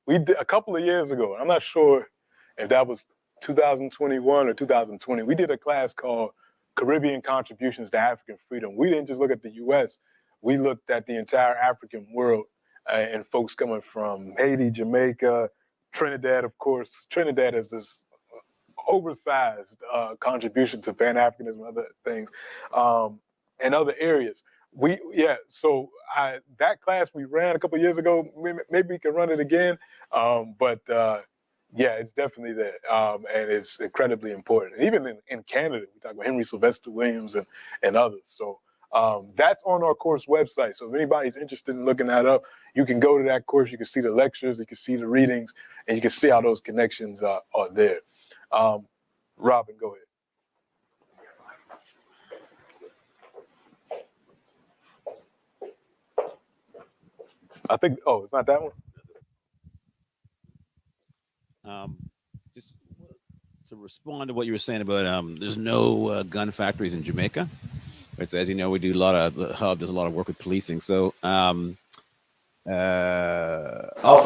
we did a couple of years ago. I'm not sure if that was 2021 or 2020. We did a class called Caribbean Contributions to African Freedom. We didn't just look at the U.S. We looked at the entire African world, and folks coming from Haiti, Jamaica, Trinidad, of course. Trinidad is this oversized contribution to Pan-Africanism and other things, and other areas. So that class we ran a couple of years ago, maybe we can run it again, but it's definitely there, and it's incredibly important. And even in Canada, we talk about Henry Sylvester Williams and others. So that's on our course website. So if anybody's interested in looking that up, you can go to that course. You can see the lectures, you can see the readings, and you can see how those connections are there. Robin, go ahead. I think, it's not that one? Just to respond to what you were saying about there's no gun factories in Jamaica. Right, so as you know, we do the hub does a lot of work with policing. So also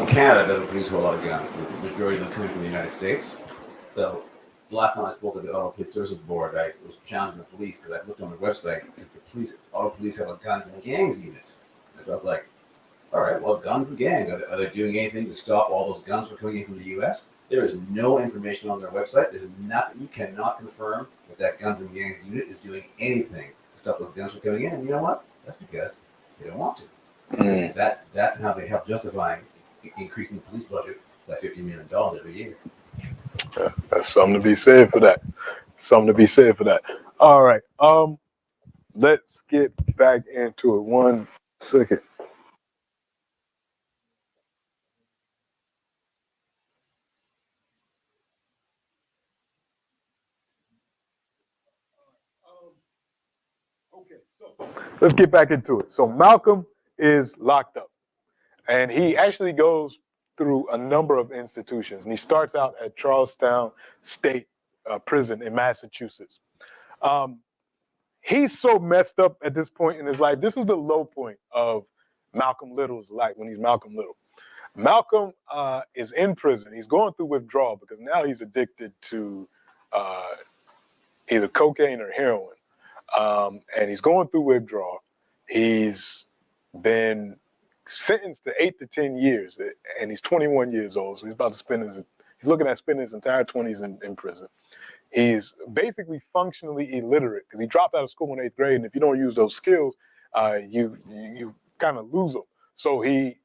Canada doesn't produce a lot of guns. The majority of them coming from the United States. So the last time I spoke at the Auto Police Services Board, I was challenging the police because I looked on their website because the auto police have a guns and gangs unit. And so I was like, all right, well, guns and gangs, are they doing anything to stop all those guns from coming in from the U.S.? There is no information on their website. There's nothing. You cannot confirm that guns and gangs unit is doing anything to stop those guns from coming in. And you know what? That's because they don't want to. That's how they help justifying increasing the police budget by $50 million every year. Yeah, that's something to be said for that. All right. Let's get back into it. 1 second. Okay, so let's get back into it. So Malcolm is locked up, and he actually goes through a number of institutions, and he starts out at Charlestown State Prison in Massachusetts. He's so messed up at this point in his life. This is the low point of Malcolm Little's life when he's Malcolm Little. Malcolm is in prison. He's going through withdrawal because now he's addicted to either cocaine or heroin. and he's going through withdrawal. He's been sentenced to 8 to 10 years, and he's 21 years old. So he's about to he's looking at spending his entire 20s in prison. He's basically functionally illiterate because he dropped out of school in 8th grade, and if you don't use those skills, you kind of lose them. So he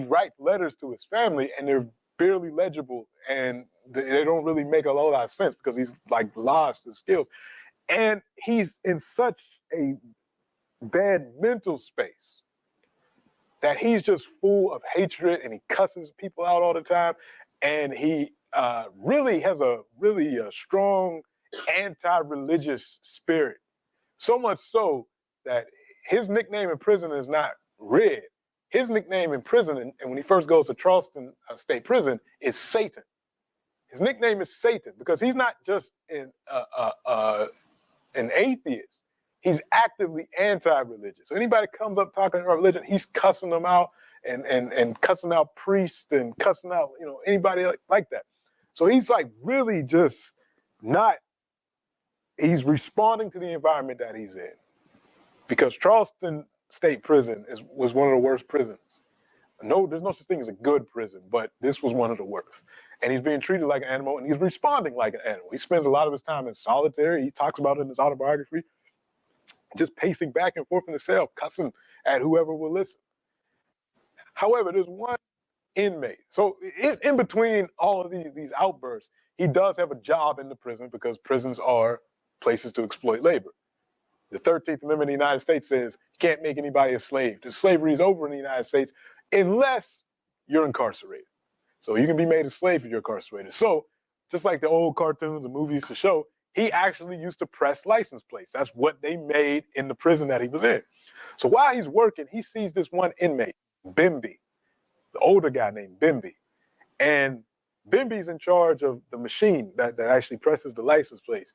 writes letters to his family, and they're barely legible, and they don't really make a lot of sense because he's like lost his skills, and he's in such a bad mental space that he's just full of hatred, and he cusses people out all the time, and he really has a strong anti-religious spirit. So much so that his nickname in prison is not Red. His nickname in prison, and when he first goes to Charleston State Prison, is Satan. His nickname is Satan because he's not just an atheist. He's actively anti-religious. So anybody comes up talking about religion, he's cussing them out and cussing out priests and cussing out, anybody like that. So he's like really just he's responding to the environment that he's in. Because Charleston State Prison was one of the worst prisons. No, there's no such thing as a good prison, but this was one of the worst. And he's being treated like an animal, and he's responding like an animal. He spends a lot of his time in solitary. He talks about it in his autobiography, just pacing back and forth in the cell, cussing at whoever will listen. However, there's one inmate. So in between all of these outbursts, he does have a job in the prison because prisons are places to exploit labor. The 13th Amendment of the United States says you can't make anybody a slave. The slavery is over in the United States unless you're incarcerated. So you can be made a slave if you're incarcerated. So just like the old cartoons and movies used to show, he actually used to press license plates. That's what they made in the prison that he was in. So while he's working, he sees this one inmate, Bimby, the older guy named Bimby. And Bimby's in charge of the machine that actually presses the license plates.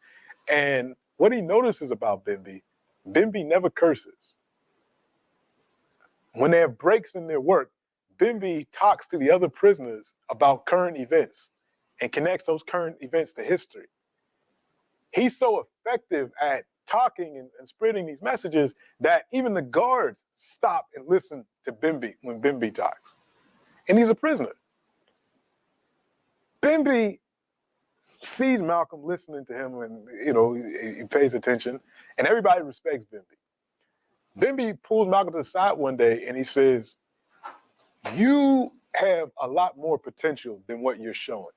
And what he notices about Bimby never curses. When they have breaks in their work, Bimby talks to the other prisoners about current events and connects those current events to history. He's so effective at talking and spreading these messages that even the guards stop and listen to Bimby when Bimby talks. And he's a prisoner. Bimby sees Malcolm listening to him, and he pays attention, and everybody respects Bimby. Bimby pulls Malcolm to the side one day and he says, "You have a lot more potential than what you're showing.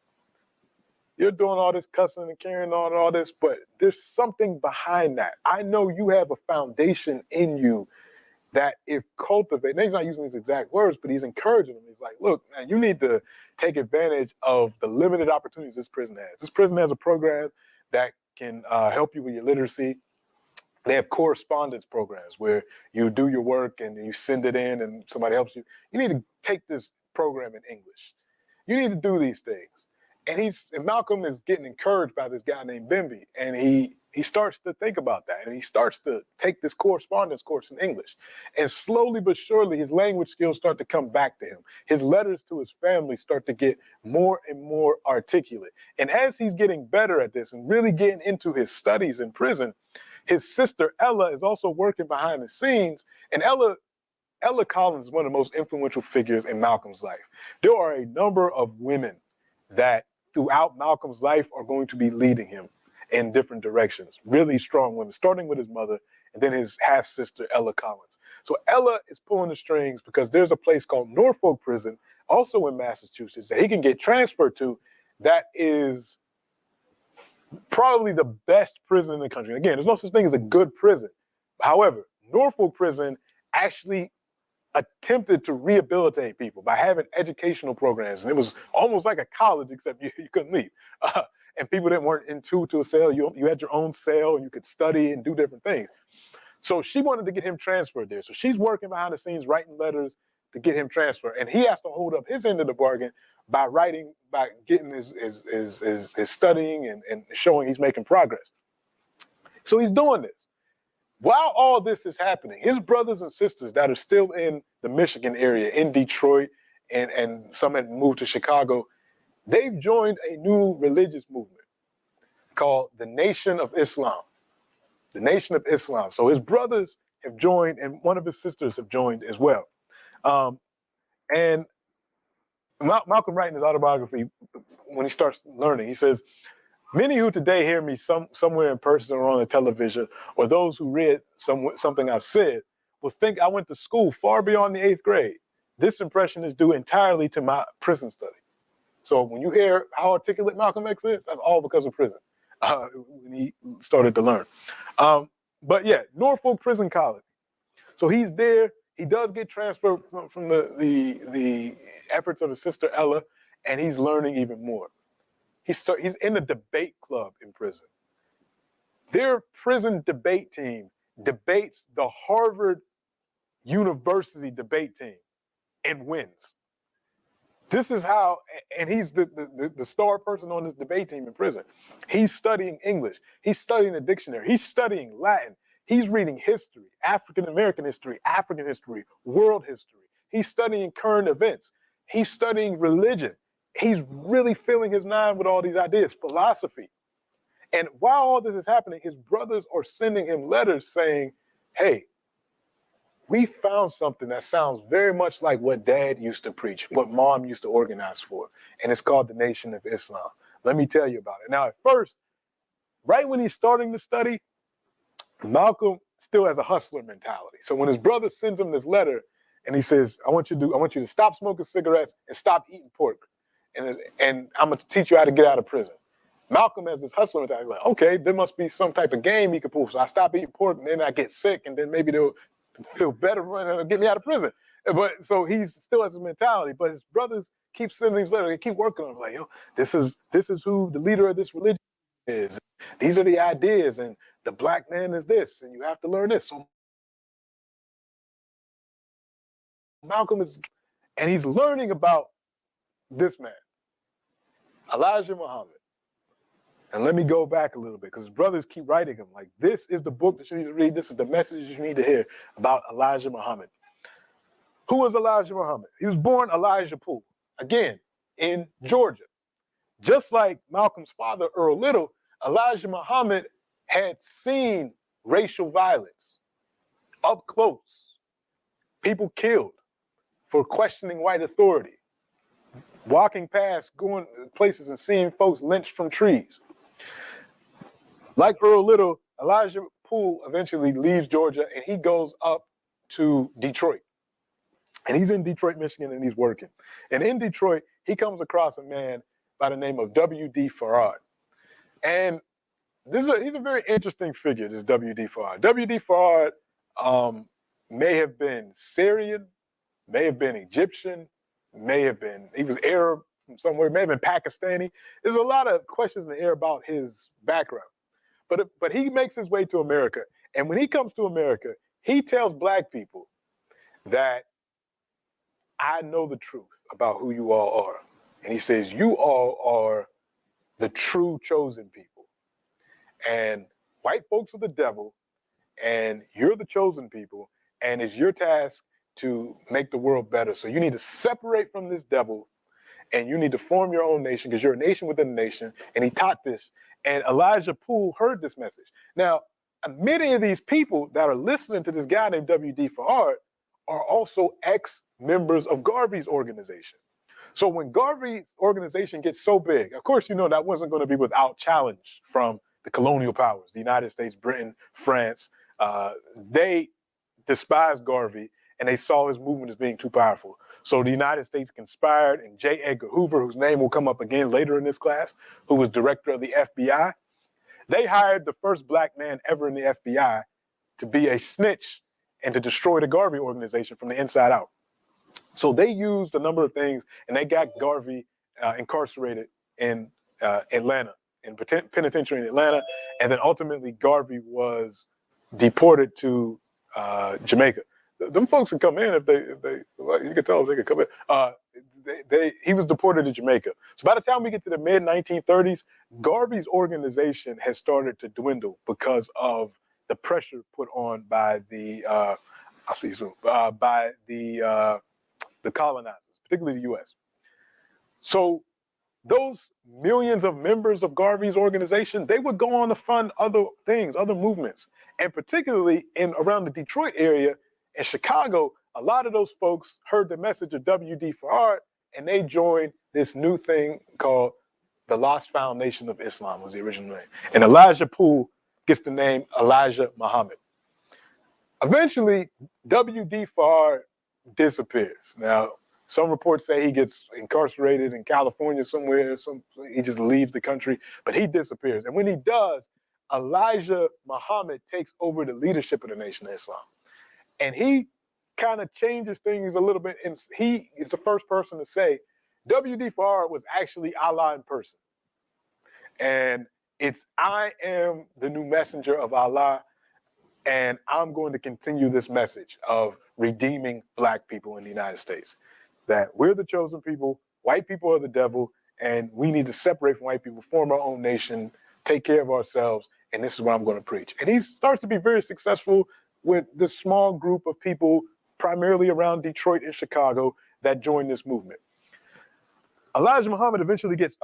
You're doing all this cussing and carrying on all this, but there's something behind that. I know you have a foundation in you that if cultivated," and he's not using these exact words, but he's encouraging him. He's like, "Look, man, you need to take advantage of the limited opportunities this prison has. This prison has a program that can help you with your literacy. They have correspondence programs where you do your work and you send it in and somebody helps you. You need to take this program in English. You need to do these things." And Malcolm is getting encouraged by this guy named Bimby, and he starts to think about that, and he starts to take this correspondence course in English. And slowly but surely, his language skills start to come back to him. His letters to his family start to get more and more articulate. And as he's getting better at this and really getting into his studies in prison, his sister Ella is also working behind the scenes, and Ella Collins is one of the most influential figures in Malcolm's life. There are a number of women that throughout Malcolm's life are going to be leading him in different directions. Really strong women, starting with his mother and then his half-sister, Ella Collins. So Ella is pulling the strings because there's a place called Norfolk Prison, also in Massachusetts, that he can get transferred to that is probably the best prison in the country. And again, there's no such thing as a good prison. However, Norfolk Prison actually attempted to rehabilitate people by having educational programs. And it was almost like a college, except you couldn't leave. And people that weren't into a cell, you had your own cell and you could study and do different things. So she wanted to get him transferred there. So she's working behind the scenes, writing letters to get him transferred. And he has to hold up his end of the bargain by getting his studying and showing he's making progress. So he's doing this. While all this is happening, his brothers and sisters that are still in the Michigan area, in Detroit, and some had moved to Chicago, they've joined a new religious movement called the Nation of Islam. the Nation of Islam. So his brothers have joined, and one of his sisters have joined as well. And Malcolm writing his autobiography, when he starts learning, he says, many who today hear me somewhere in person or on the television, or those who read something I've said, will think I went to school far beyond the 8th grade. This impression is due entirely to my prison studies. So when you hear how articulate Malcolm X is, that's all because of prison, when he started to learn. But yeah, Norfolk Prison College. So he's there. He does get transferred from the efforts of his sister Ella, and he's learning even more. He's in a debate club in prison. Their prison debate team debates the Harvard University debate team and wins. This is how, and he's the star person on this debate team in prison. He's studying English. He's studying the dictionary. He's studying Latin. He's reading history, African-American history, African history, world history. He's studying current events. He's studying religion. He's really filling his mind with all these ideas, philosophy. And while all this is happening, his brothers are sending him letters saying, hey, we found something that sounds very much like what Dad used to preach, what Mom used to organize for, and it's called the Nation of Islam. Let me tell you about it. Now, at first, right when he's starting to study, Malcolm still has a hustler mentality. So when his brother sends him this letter and he says, I want you to stop smoking cigarettes and stop eating pork, and I'm going to teach you how to get out of prison. Malcolm has this hustler mentality, like, okay, there must be some type of game he could pull. So I stop eating pork, and then I get sick, and then maybe they'll feel better and get me out of prison. But so he still has his mentality, but his brothers keep sending these letters. They keep working on him, like, yo, this is who the leader of this religion is. These are the ideas, and the black man is this, and you have to learn this. So Malcolm and he's learning about this man, Elijah Muhammad. And let me go back a little bit, because his brothers keep writing him, like, this is the book that you need to read. This is the message you need to hear about Elijah Muhammad. Who was Elijah Muhammad? He was born Elijah Poole, again, in Georgia. Just like Malcolm's father, Earl Little, Elijah Muhammad had seen racial violence up close. People killed for questioning white authority, walking past, going places and seeing folks lynched from trees. Like Earl Little, Elijah Poole eventually leaves Georgia and he goes up to Detroit. And he's in Detroit, Michigan, and he's working. And in Detroit, he comes across a man by the name of W.D. Farad. And he's a very interesting figure, this W.D. Farad. W.D. Farad may have been Syrian, may have been Egyptian, he was Arab from somewhere, may have been Pakistani. There's a lot of questions in the air about his background. But he makes his way to America. And when he comes to America, he tells black people that I know the truth about who you all are. And he says, you all are the true chosen people. And white folks are the devil, and you're the chosen people, and it's your task to make the world better. So you need to separate from this devil, and you need to form your own nation, because you're a nation within a nation. And he taught this. And Elijah Poole heard this message. Now, many of these people that are listening to this guy named W.D. Farad are also ex-members of Garvey's organization. So when Garvey's organization gets so big, of course, you know, that wasn't going to be without challenge from the colonial powers, the United States, Britain, France. They despised Garvey, and they saw his movement as being too powerful. So the United States conspired, and J. Edgar Hoover, whose name will come up again later in this class, who was director of the FBI, they hired the first black man ever in the FBI to be a snitch and to destroy the Garvey organization from the inside out. So they used a number of things, and they got Garvey incarcerated in Atlanta, in penitentiary in Atlanta, and then ultimately Garvey was deported to Jamaica. Them folks can come in if they well, you can tell them they could come in. He was deported to Jamaica. So by the time we get to the mid 1930s, Garvey's organization has started to dwindle because of the pressure put on by the colonizers, particularly the U.S. So those millions of members of Garvey's organization, they would go on to fund other things, other movements. And particularly in around the Detroit area and Chicago, a lot of those folks heard the message of WD for Art, and they joined this new thing called the Lost Foundation of Islam, was the original name. And Elijah Poole gets the name Elijah Muhammad. Eventually, WD for Art disappears. Now, some reports say he gets incarcerated in California somewhere, he just leaves the country, but he disappears. And when he does, Elijah Muhammad takes over the leadership of the Nation of Islam. And he kind of changes things a little bit. And he is the first person to say, WD for Art was actually Allah in person. And it's, I am the new messenger of Allah, and I'm going to continue this message of redeeming Black people in the United States. That we're the chosen people, white people are the devil, and we need to separate from white people, form our own nation, take care of ourselves, and this is what I'm going to preach. And he starts to be very successful with this small group of people, primarily around Detroit and Chicago, that join this movement. Elijah Muhammad eventually gets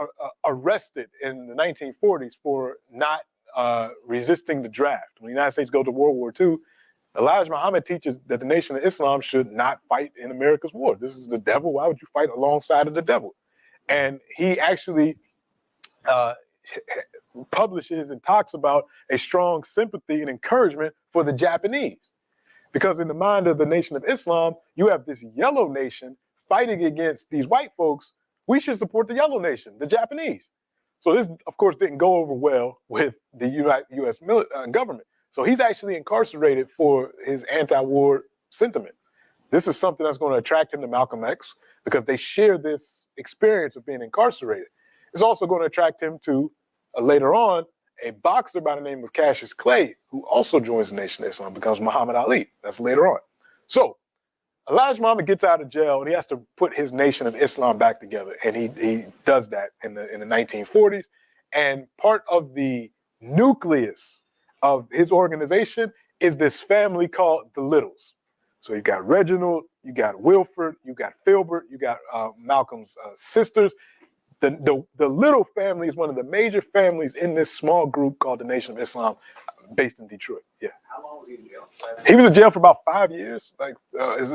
arrested in the 1940s for not resisting the draft. When the United States goes to World War II, Elijah Muhammad teaches that the Nation of Islam should not fight in America's war. This is the devil. Why would you fight alongside of the devil? And he actually publishes and talks about a strong sympathy and encouragement for the Japanese. Because in the mind of the Nation of Islam, you have this yellow nation fighting against these white folks. We should support the yellow nation, the Japanese. So this, of course, didn't go over well with the U.S. government. So he's actually incarcerated for his anti-war sentiment. This is something that's going to attract him to Malcolm X because they share this experience of being incarcerated. It's also going to attract him to, later on, a boxer by the name of Cassius Clay, who also joins the Nation of Islam, becomes Muhammad Ali. That's later on. So Elijah Muhammad gets out of jail and he has to put his Nation of Islam back together. And he does that in the 1940s. And part of the nucleus of his organization is this family called the Littles. So you got Reginald, you got Wilford, you got Filbert, you got Malcolm's sisters. The Little family is one of the major families in this small group called the Nation of Islam, based in Detroit. Yeah. How long was he in jail? He was in jail for about 5 years, like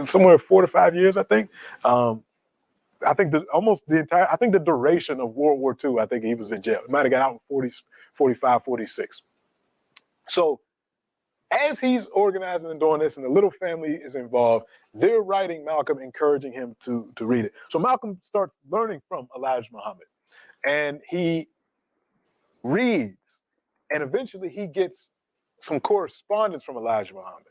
somewhere 4 to 5 years, I think. I think the duration of World War II, I think he was in jail. He might have got out in 45, 46. So as he's organizing and doing this and the Little family is involved, they're writing Malcolm, encouraging him to read it. So Malcolm starts learning from Elijah Muhammad and he reads, and eventually he gets some correspondence from Elijah Muhammad.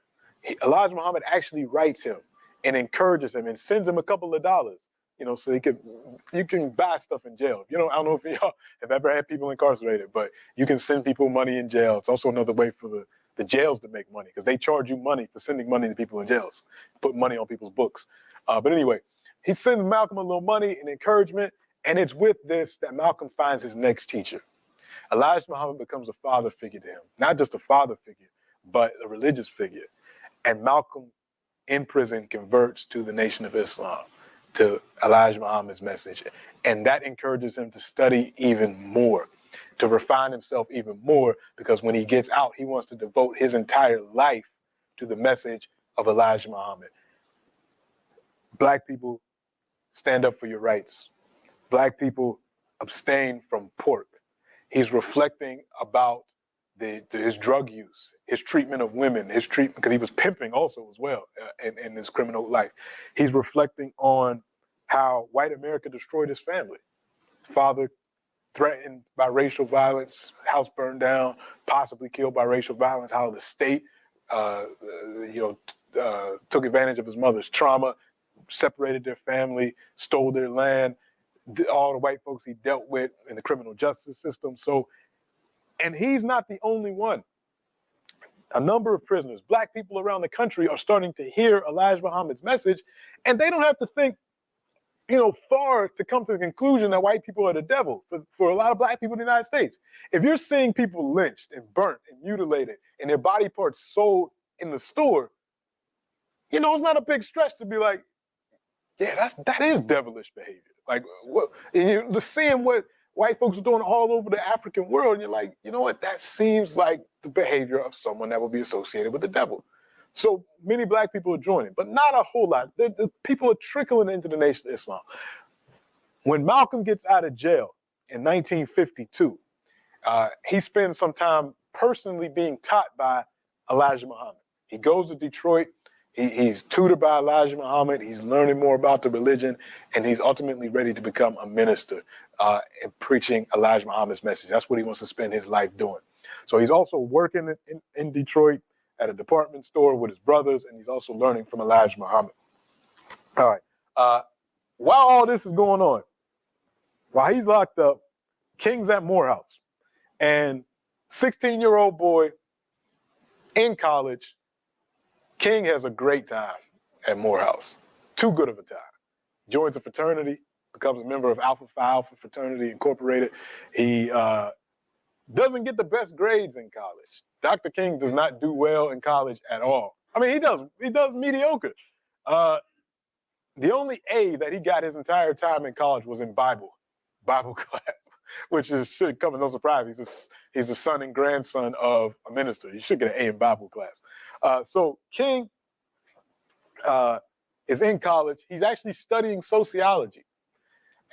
Elijah Muhammad actually writes him and encourages him and sends him a couple of dollars, so you can buy stuff in jail. I don't know if y'all have ever had people incarcerated, but you can send people money in jail. It's also another way for the jails to make money because they charge you money for sending money to people in jails, put money on people's books. But anyway, he sends Malcolm a little money and encouragement, and it's with this that Malcolm finds his next teacher. Elijah Muhammad becomes a father figure to him, not just a father figure, but a religious figure. And Malcolm in prison converts to the Nation of Islam, to Elijah Muhammad's message. And that encourages him to study even more, to refine himself even more, because when he gets out, he wants to devote his entire life to the message of Elijah Muhammad. Black people, stand up for your rights. Black people, abstain from pork. He's reflecting about his drug use, his treatment of women, his treatment, because he was pimping also as well in his criminal life. He's reflecting on how white America destroyed his family. Father threatened by racial violence, house burned down, possibly killed by racial violence, how the state took advantage of his mother's trauma, separated their family, stole their land, all the white folks he dealt with in the criminal justice system. So, and he's not the only one. A number of prisoners, black people around the country, are starting to hear Elijah Muhammad's message, and they don't have to think, far to come to the conclusion that white people are the devil. For a lot of black people in the United States, if you're seeing people lynched and burnt and mutilated and their body parts sold in the store, it's not a big stretch to be like, yeah, that is devilish behavior. Like, what? And you're just seeing what white folks are doing all over the African world, and you're like, you know what? That seems like the behavior of someone that will be associated with the devil. So many black people are joining, but not a whole lot. The people are trickling into the Nation of Islam. When Malcolm gets out of jail in 1952, he spends some time personally being taught by Elijah Muhammad. He goes to Detroit. He's tutored by Elijah Muhammad. He's learning more about the religion, and he's ultimately ready to become a minister and preaching Elijah Muhammad's message. That's what he wants to spend his life doing. So he's also working in Detroit at a department store with his brothers, and he's also learning from Elijah Muhammad. All right. While all this is going on, while he's locked up, King's at Morehouse, and 16-year-old boy in college, King has a great time at Morehouse. Too good of a time. Joins a fraternity, becomes a member of Alpha Phi Alpha Fraternity Incorporated. He doesn't get the best grades in college. Dr. King does not do well in college at all. I mean, he does mediocre. The only A that he got his entire time in college was in Bible class, which should come as no surprise. He's the son and grandson of a minister. He should get an A in Bible class. So King is in college. He's actually studying sociology.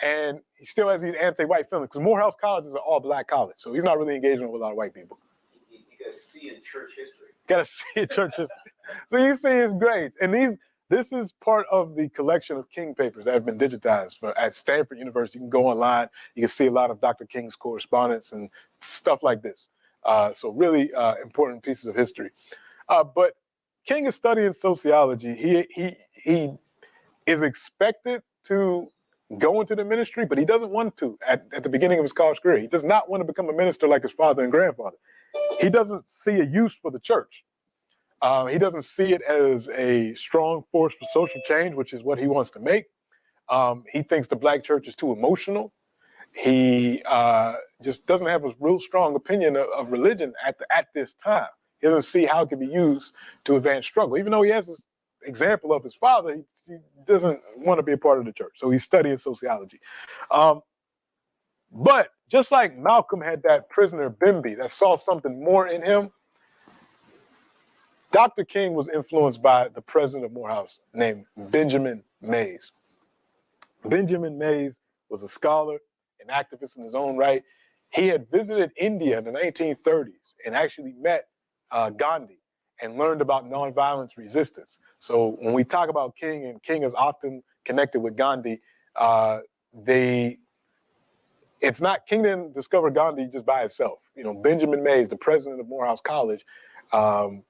And he still has these anti-white feelings because Morehouse College is an all-black college. So he's not really engaging with a lot of white people. You got to see in church history. Got to see in church history. So you see his grades. And this is part of the collection of King papers that have been digitized at Stanford University. You can go online. You can see a lot of Dr. King's correspondence and stuff like this. So really important pieces of history. But King is studying sociology. He is expected to go into the ministry, but he doesn't want to at the beginning of his college career. He does not want to become a minister like his father and grandfather. He doesn't see a use for the church. He doesn't see it as a strong force for social change, which is what he wants to make. He thinks the black church is too emotional. He just doesn't have a real strong opinion of religion at this time. He doesn't see how it can be used to advance struggle. Even though he has this example of his father, he doesn't want to be a part of the church. So he's studying sociology. But just like Malcolm had that prisoner Bimby that saw something more in him, Dr. King was influenced by the president of Morehouse named Benjamin Mays. Benjamin Mays was a scholar, an activist in his own right. He had visited India in the 1930s and actually met Gandhi and learned about nonviolence resistance. So when we talk about King, and King is often connected with Gandhi, King didn't discover Gandhi just by itself. You know, Benjamin Mays, the president of Morehouse College, had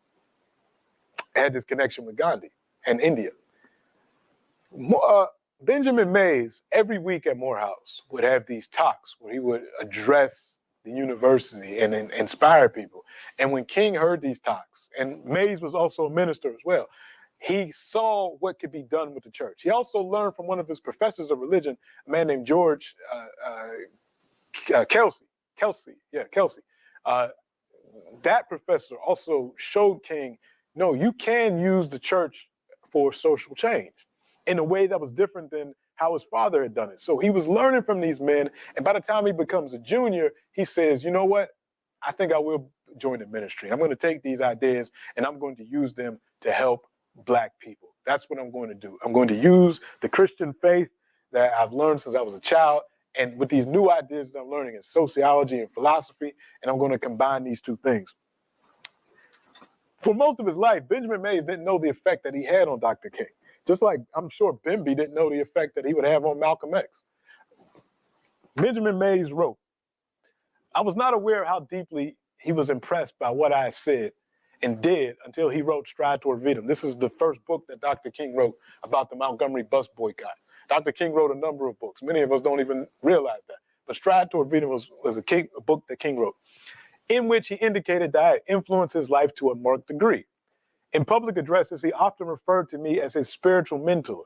this connection with Gandhi and India. Benjamin Mays, every week at Morehouse, would have these talks where he would address the university and inspire people. And when King heard these talks, and Mays was also a minister as well, he saw what could be done with the church. He also learned from one of his professors of religion, a man named George Kelsey. That professor also showed King, no, you can use the church for social change in a way that was different than how his father had done it. So he was learning from these men, and by the time he becomes a junior, he says, you know what? I think I will join the ministry. I'm going to take these ideas and I'm going to use them to help black people. That's what I'm going to do. I'm going to use the Christian faith that I've learned since I was a child, and with these new ideas that I'm learning in sociology and philosophy, and I'm going to combine these two things. For most of his life, Benjamin Mays didn't know the effect that he had on Dr. King. Just like I'm sure Bimby didn't know the effect that he would have on Malcolm X. Benjamin Mays wrote, I was not aware of how deeply he was impressed by what I said and did until he wrote Stride Toward Freedom. This is the first book that Dr. King wrote about the Montgomery bus boycott. Dr. King wrote a number of books. Many of us don't even realize that. But Stride Toward Freedom was a book that King wrote, in which he indicated that I had influenced his life to a marked degree. In public addresses, he often referred to me as his spiritual mentor.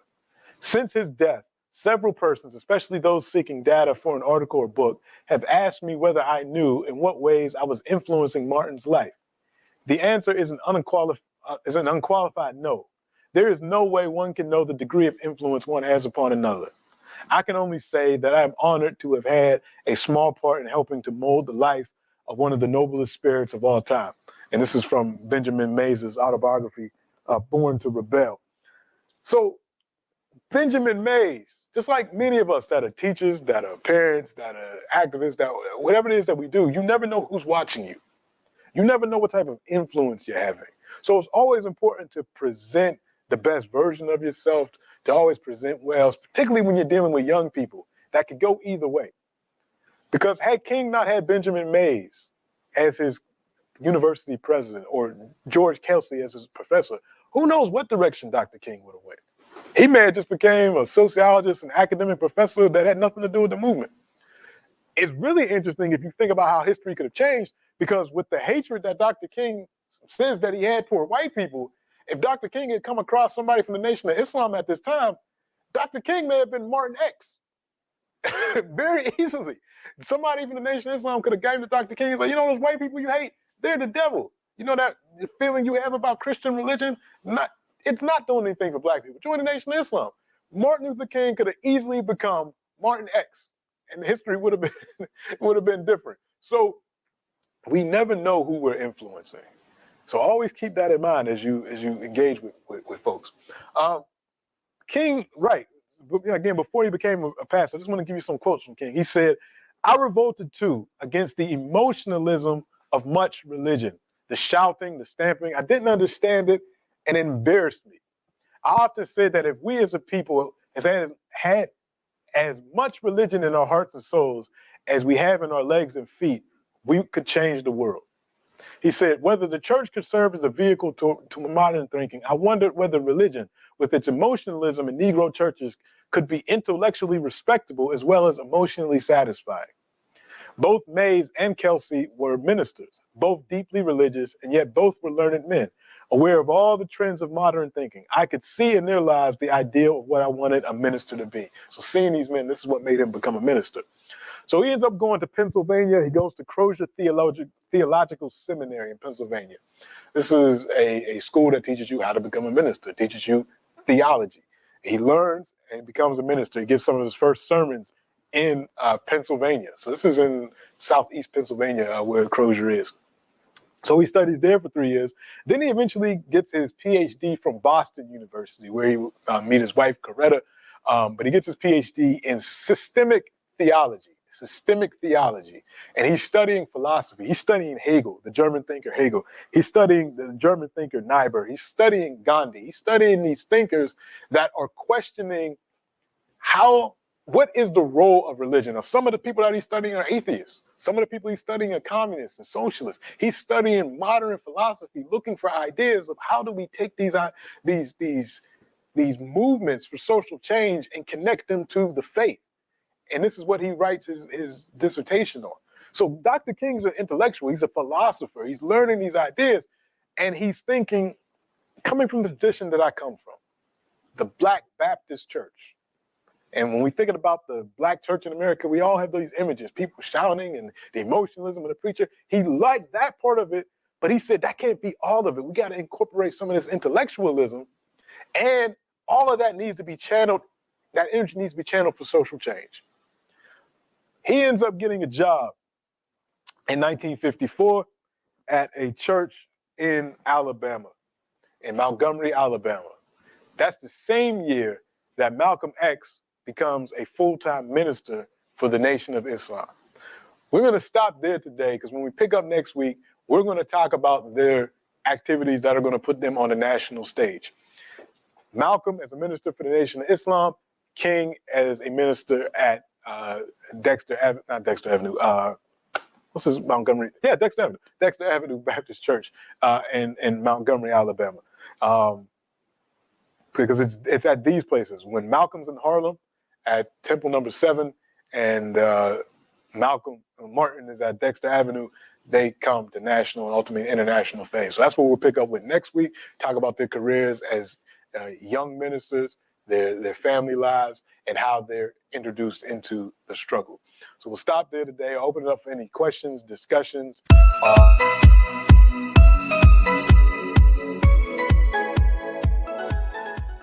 Since his death, several persons, especially those seeking data for an article or book, have asked me whether I knew in what ways I was influencing Martin's life. The answer is an unqualified no. There is no way one can know the degree of influence one has upon another. I can only say that I'm honored to have had a small part in helping to mold the life of one of the noblest spirits of all time. And this is from Benjamin Mays' autobiography, Born to Rebel. So Benjamin Mays, just like many of us that are teachers, that are parents, that are activists, that whatever it is that we do, you never know who's watching you. You never know what type of influence you're having. So it's always important to present the best version of yourself, to always present well, particularly when you're dealing with young people. That could go either way. Because had King not had Benjamin Mays as his university president or George Kelsey as his professor, who knows what direction Dr. King would have went. He may have just became a sociologist and academic professor that had nothing to do with the movement. It's really interesting if you think about how history could have changed, because with the hatred that Dr. King says that he had toward white people, if Dr. King had come across somebody from the Nation of Islam at this time, Dr. King may have been Martin X very easily. Somebody from the Nation of Islam could have gone to Dr. King and said, you know, those white people you hate, they're the devil. You know that feeling you have about Christian religion? It's not doing anything for black people. Join the Nation of Islam. Martin Luther King could have easily become Martin X, and history would have been different. So we never know who we're influencing. So always keep that in mind as you engage with folks. King, right? Again, before he became a pastor, I just want to give you some quotes from King. He said, "I revolted too against the emotionalism of much religion, the shouting, the stamping. I didn't understand it, and it embarrassed me. I often said that if we as a people had as much religion in our hearts and souls as we have in our legs and feet, we could change the world." He said, whether the church could serve as a vehicle to modern thinking, I wondered whether religion, with its emotionalism in Negro churches, could be intellectually respectable as well as emotionally satisfying. Both Mays and Kelsey were ministers, both deeply religious, and yet both were learned men, aware of all the trends of modern thinking. I could see in their lives the ideal of what I wanted a minister to be. So seeing these men, this is what made him become a minister. So he ends up going to Pennsylvania. He goes to Crozier Theological Seminary in Pennsylvania. This is a school that teaches you how to become a minister, teaches you theology. He learns and becomes a minister. He gives some of his first sermons in Pennsylvania. So this is in southeast Pennsylvania where Crozier is. So he studies there for 3 years. Then he eventually gets his PhD from Boston University, where he meets his wife, Coretta. But he gets his PhD in systemic theology. And he's studying philosophy. He's studying Hegel, the German thinker Hegel. He's studying the German thinker Niebuhr. He's studying Gandhi. He's studying these thinkers that are questioning what is the role of religion? Now, some of the people that he's studying are atheists. Some of the people he's studying are communists and socialists. He's studying modern philosophy, looking for ideas of how do we take these movements for social change and connect them to the faith. And this is what he writes his dissertation on. So Dr. King's an intellectual. He's a philosopher. He's learning these ideas, and he's thinking, coming from the tradition that I come from, the Black Baptist Church. And when we thinking about the Black church in America, we all have these images, people shouting and the emotionalism of the preacher. He liked that part of it, but he said that can't be all of it. We got to incorporate some of this intellectualism, and all of that needs to be channeled. That energy needs to be channeled for social change. He ends up getting a job in 1954 at a church in Alabama, in Montgomery, Alabama. That's the same year that Malcolm X becomes a full-time minister for the Nation of Islam. We're going to stop there today because when we pick up next week, we're going to talk about their activities that are going to put them on the national stage. Malcolm as a minister for the Nation of Islam, King as a minister at Dexter Avenue. What's this, Montgomery? Yeah, Dexter Avenue Baptist Church in Montgomery, Alabama. Because it's at these places. When Malcolm's in Harlem at Temple No. 7 and Martin is at Dexter Avenue, they come to national and ultimately international fame. So that's what we'll pick up with next week, talk about their careers as young ministers, their family lives, and how they're introduced into the struggle. So we'll stop there today. I'll open it up for any questions, discussions.